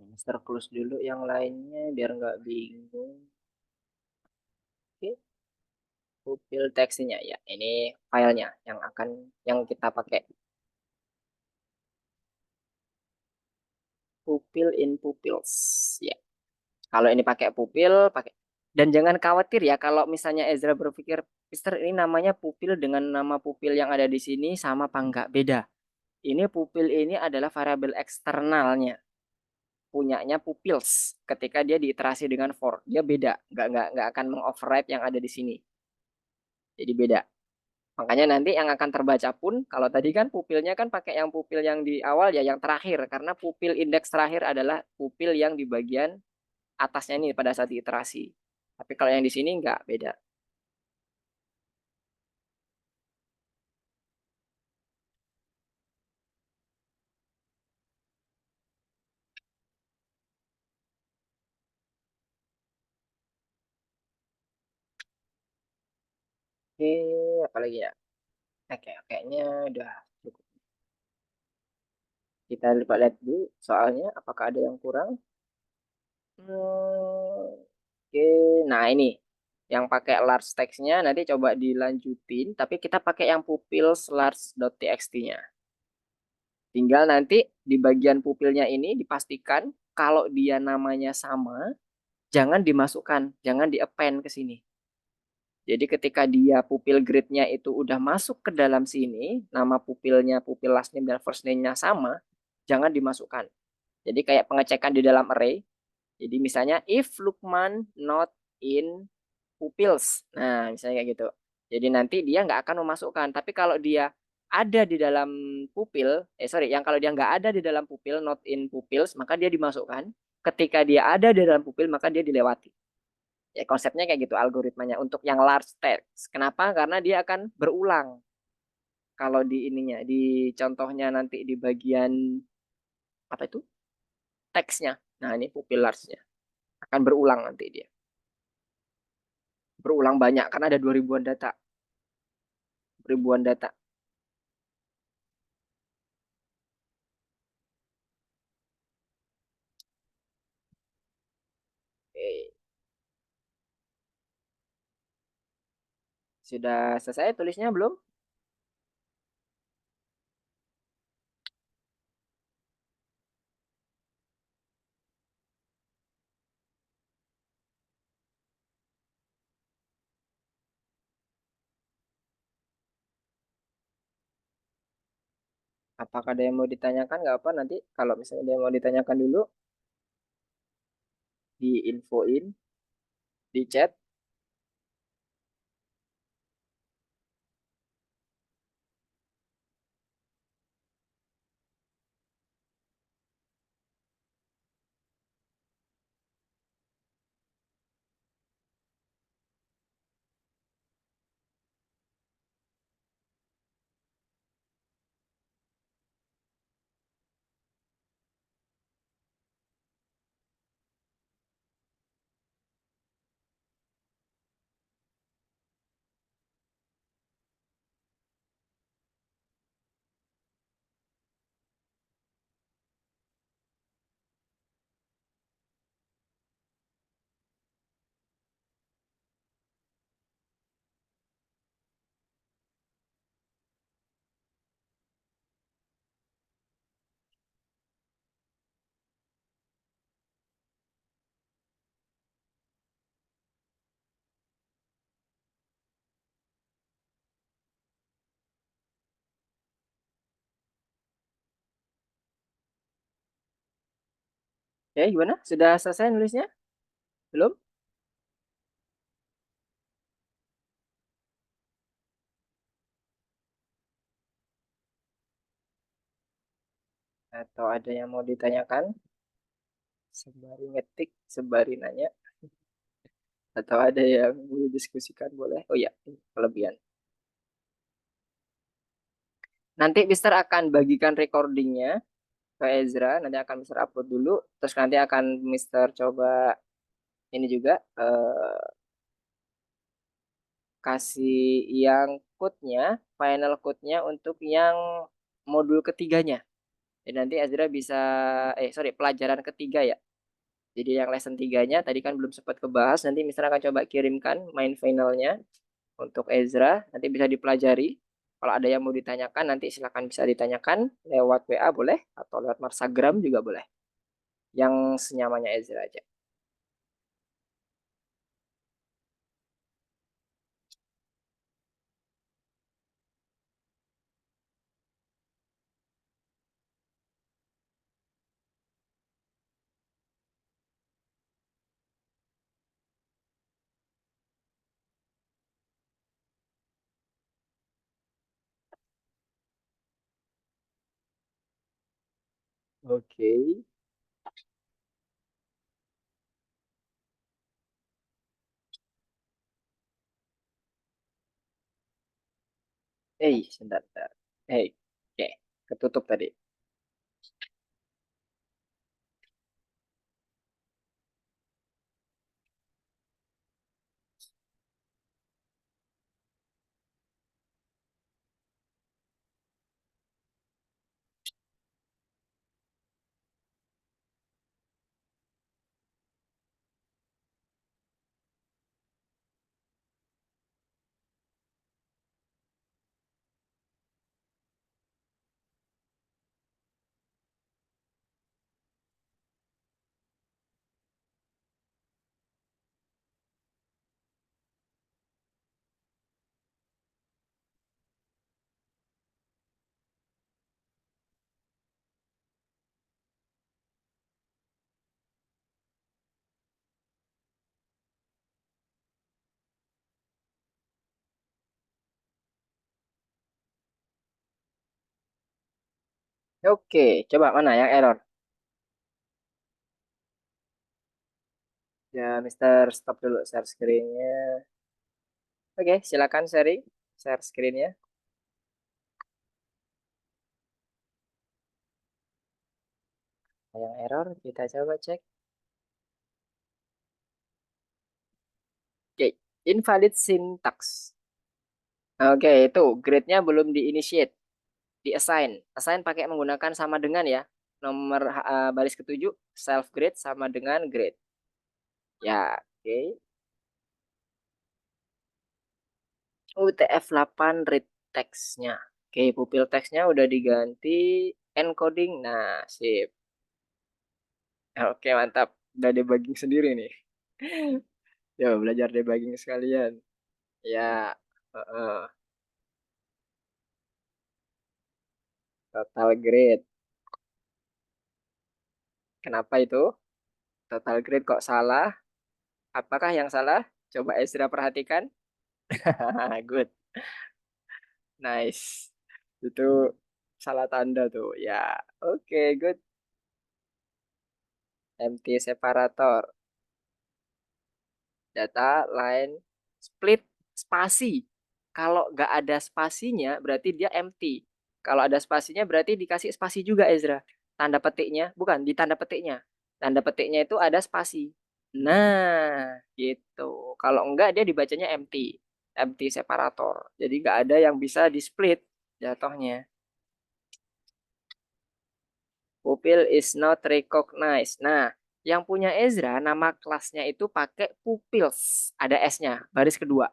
Master close dulu yang lainnya biar nggak bingung. Oke, pupil teksnya ya. Ini filenya yang kita pakai. Pupil in pupils. Ya. Kalau ini pakai pupil, pakai. Dan jangan khawatir ya kalau misalnya Ezra berpikir, Mister ini namanya pupil dengan nama pupil yang ada di sini sama apa enggak? Beda. Ini pupil ini adalah variabel eksternalnya. Punyanya pupils ketika dia diiterasi dengan for dia beda nggak akan mengoverride yang ada di sini jadi beda makanya nanti yang akan terbaca pun kalau tadi kan pupilnya kan pakai yang pupil yang di awal ya yang terakhir karena pupil indeks terakhir adalah pupil yang di bagian atasnya ini pada saat diiterasi tapi kalau yang di sini nggak beda. Oke apalagi ya oke kayaknya udah cukup kita lihat dulu soalnya apakah ada yang kurang. Oke, nah ini yang pakai large text-nya nanti coba dilanjutin, tapi kita pakai yang pupils large.txt-nya. Tinggal nanti di bagian pupilnya ini dipastikan kalau dia namanya sama, jangan dimasukkan, jangan di-append ke sini. Jadi ketika dia pupil grid-nya itu udah masuk ke dalam sini, nama pupilnya, pupil last name dan first name-nya sama, jangan dimasukkan. Jadi kayak pengecekan di dalam array. Jadi misalnya if Lukman not in pupils. Nah, misalnya kayak gitu. Jadi nanti dia nggak akan memasukkan. Tapi kalau dia ada di dalam pupil, sorry, yang kalau dia nggak ada di dalam pupil, not in pupils, maka dia dimasukkan. Ketika dia ada di dalam pupil, maka dia dilewati. Ya konsepnya kayak gitu algoritmanya untuk yang large text. Kenapa? Karena dia akan berulang. Kalau di ininya, di contohnya nanti di bagian apa itu? Teksnya. Nah, ini pupil large-nya. Akan berulang nanti dia. Berulang banyak karena ada 2000-an data. Ribuan data. Oke. Sudah selesai tulisnya belum? Apakah ada yang mau ditanyakan? Nggak apa, nanti kalau misalnya ada yang mau ditanyakan dulu, di infoin, di chat. Ya, gimana? Sudah selesai nulisnya? Belum? Atau ada yang mau ditanyakan? Sembari ngetik, sembari nanya. Atau ada yang mau didiskusikan, boleh? Oh ya, ini kelebihan. Nanti Mister akan bagikan recordingnya ke Ezra. Nanti akan Mister upload dulu. Terus nanti akan Mister coba ini juga kasih yang code-nya, final code-nya untuk yang modul ketiganya. Jadi nanti Ezra bisa, sorry, pelajaran ketiga ya. Jadi yang lesson tiganya tadi kan belum sempat kebahas. Nanti Mister akan coba kirimkan main finalnya untuk Ezra. Nanti bisa dipelajari. Kalau ada yang mau ditanyakan, nanti silakan bisa ditanyakan lewat WA boleh, atau lewat Marsagram juga boleh. Yang senyamannya Ezra aja. Oke. Sebentar, sebentar. Oke. Ketutup tadi. Oke, coba mana yang error? Ya, Mister stop dulu share screen-nya. Oke, silakan sharing, share screen-nya. Yang error kita coba cek. Oke, invalid syntax. Oke, itu grade-nya belum di-initiate, di-assign. Assign pakai menggunakan sama dengan ya. Nomor baris ketujuh, self grade sama dengan grade. Ya, oke. UTF-8 read text-nya. Oke, pupil text-nya udah diganti encoding. Nah, sip. Oke, mantap. Udah debugging sendiri nih. Yo, belajar debugging sekalian. Ya, heeh. Total grade. Kenapa itu? Total grade kok salah? Apakah yang salah? Coba Ezra perhatikan. Good. Nice. Itu salah tanda tuh. Ya, oke, good. Empty separator. Data line split spasi. Kalau nggak ada spasinya berarti dia empty. Kalau ada spasinya berarti dikasih spasi juga Ezra. Tanda petiknya, bukan di tanda petiknya. Tanda petiknya itu ada spasi. Nah, gitu. Kalau enggak dia dibacanya empty. Empty separator. Jadi nggak ada yang bisa di split jatuhnya. Pupil is not recognized. Nah, yang punya Ezra nama kelasnya itu pakai pupils. Ada S-nya, baris kedua.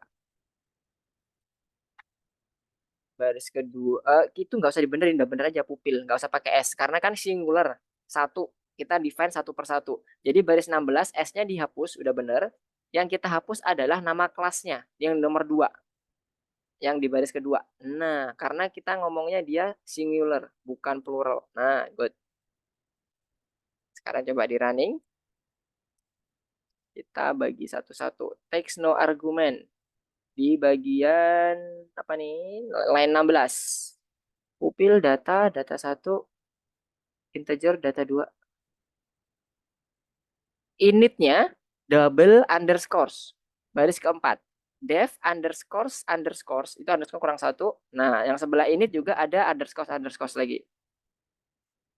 Baris kedua, itu nggak usah dibenerin, udah bener aja pupil. Nggak usah pakai S, karena kan singular. Satu, kita define satu per satu. Jadi baris 16, S-nya dihapus, udah bener. Yang kita hapus adalah nama kelasnya, yang nomor 2. Yang di baris kedua. Nah, karena kita ngomongnya dia singular, bukan plural. Nah, good. Sekarang coba di running. Kita bagi satu-satu. Text no argument. Di bagian apa nih? Line 16. Pupil data, data 1, integer data 2. Initnya double underscores. Baris keempat. Def underscores underscores. Itu underscore kurang satu. Nah, yang sebelah init juga ada underscores underscores lagi.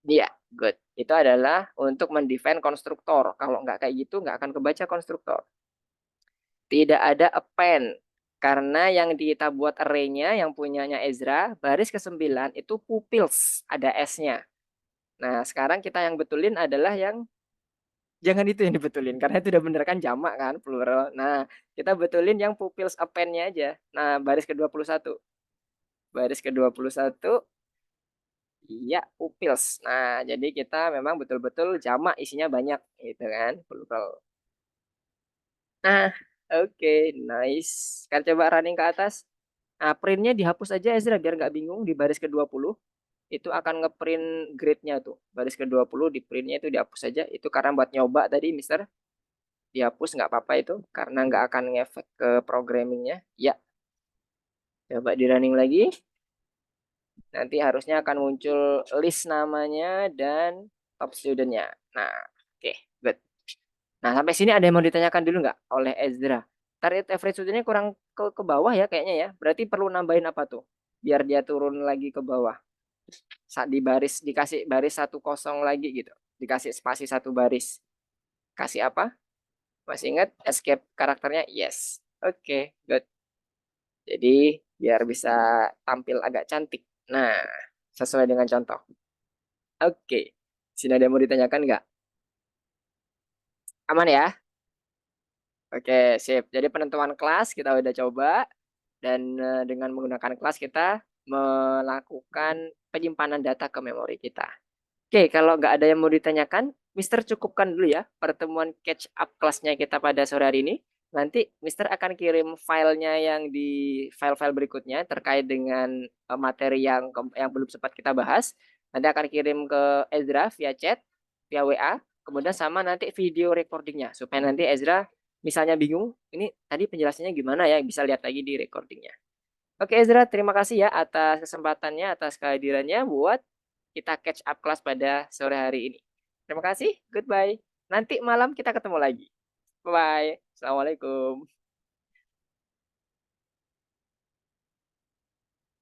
Iya, good. Itu adalah untuk mendefine konstruktor. Kalau nggak kayak gitu, nggak akan kebaca konstruktor. Tidak ada append. Karena yang kita buat array-nya yang punyanya Ezra, baris ke-9 itu pupils, ada S-nya. Nah, sekarang kita yang betulin adalah yang jangan itu yang dibetulin karena itu udah bener kan jamak kan plural. Nah, kita betulin yang pupils append-nya aja. Nah, baris ke-21. Baris ke-21 iya pupils. Nah, jadi kita memang betul-betul jamak isinya banyak gitu kan, plural. Nah, oke, nice. Kan coba running ke atas. Nah, printnya dihapus aja Ezra biar nggak bingung di baris ke-20. Itu akan ngeprint grade-nya tuh. Baris ke-20 di printnya itu dihapus aja. Itu karena buat nyoba tadi, Mister. Dihapus nggak apa-apa itu. Karena nggak akan ngefek ke programmingnya. Ya, coba di running lagi. Nanti harusnya akan muncul list namanya dan top student-nya. Nah, oke, good. Nah, sampai sini ada yang mau ditanyakan dulu nggak oleh Ezra? Target average studentnya kurang ke bawah ya kayaknya ya. Berarti perlu nambahin apa tuh? Biar dia turun lagi ke bawah. Saat di baris, dikasih baris 10 lagi gitu. Dikasih spasi satu baris. Kasih apa? Masih ingat escape karakternya? Yes. Oke, good. Jadi biar bisa tampil agak cantik. Nah, sesuai dengan contoh. Oke. Sini ada yang mau ditanyakan nggak? Aman ya? Oke, sip. Jadi penentuan kelas kita udah coba. Dan dengan menggunakan kelas kita melakukan penyimpanan data ke memori kita. Oke, kalau nggak ada yang mau ditanyakan, Mister cukupkan dulu ya pertemuan catch up kelasnya kita pada sore hari ini. Nanti Mister akan kirim filenya yang di file-file berikutnya terkait dengan materi yang belum sempat kita bahas. Nanti akan kirim ke Ezra via chat, via WA, kemudian sama nanti video recordingnya supaya nanti Ezra misalnya bingung, ini tadi penjelasannya gimana ya, bisa lihat lagi di recordingnya. Oke Ezra, terima kasih ya atas kesempatannya, atas kehadirannya buat kita catch up kelas pada sore hari ini. Terima kasih, goodbye. Nanti malam kita ketemu lagi. Bye-bye. Assalamualaikum.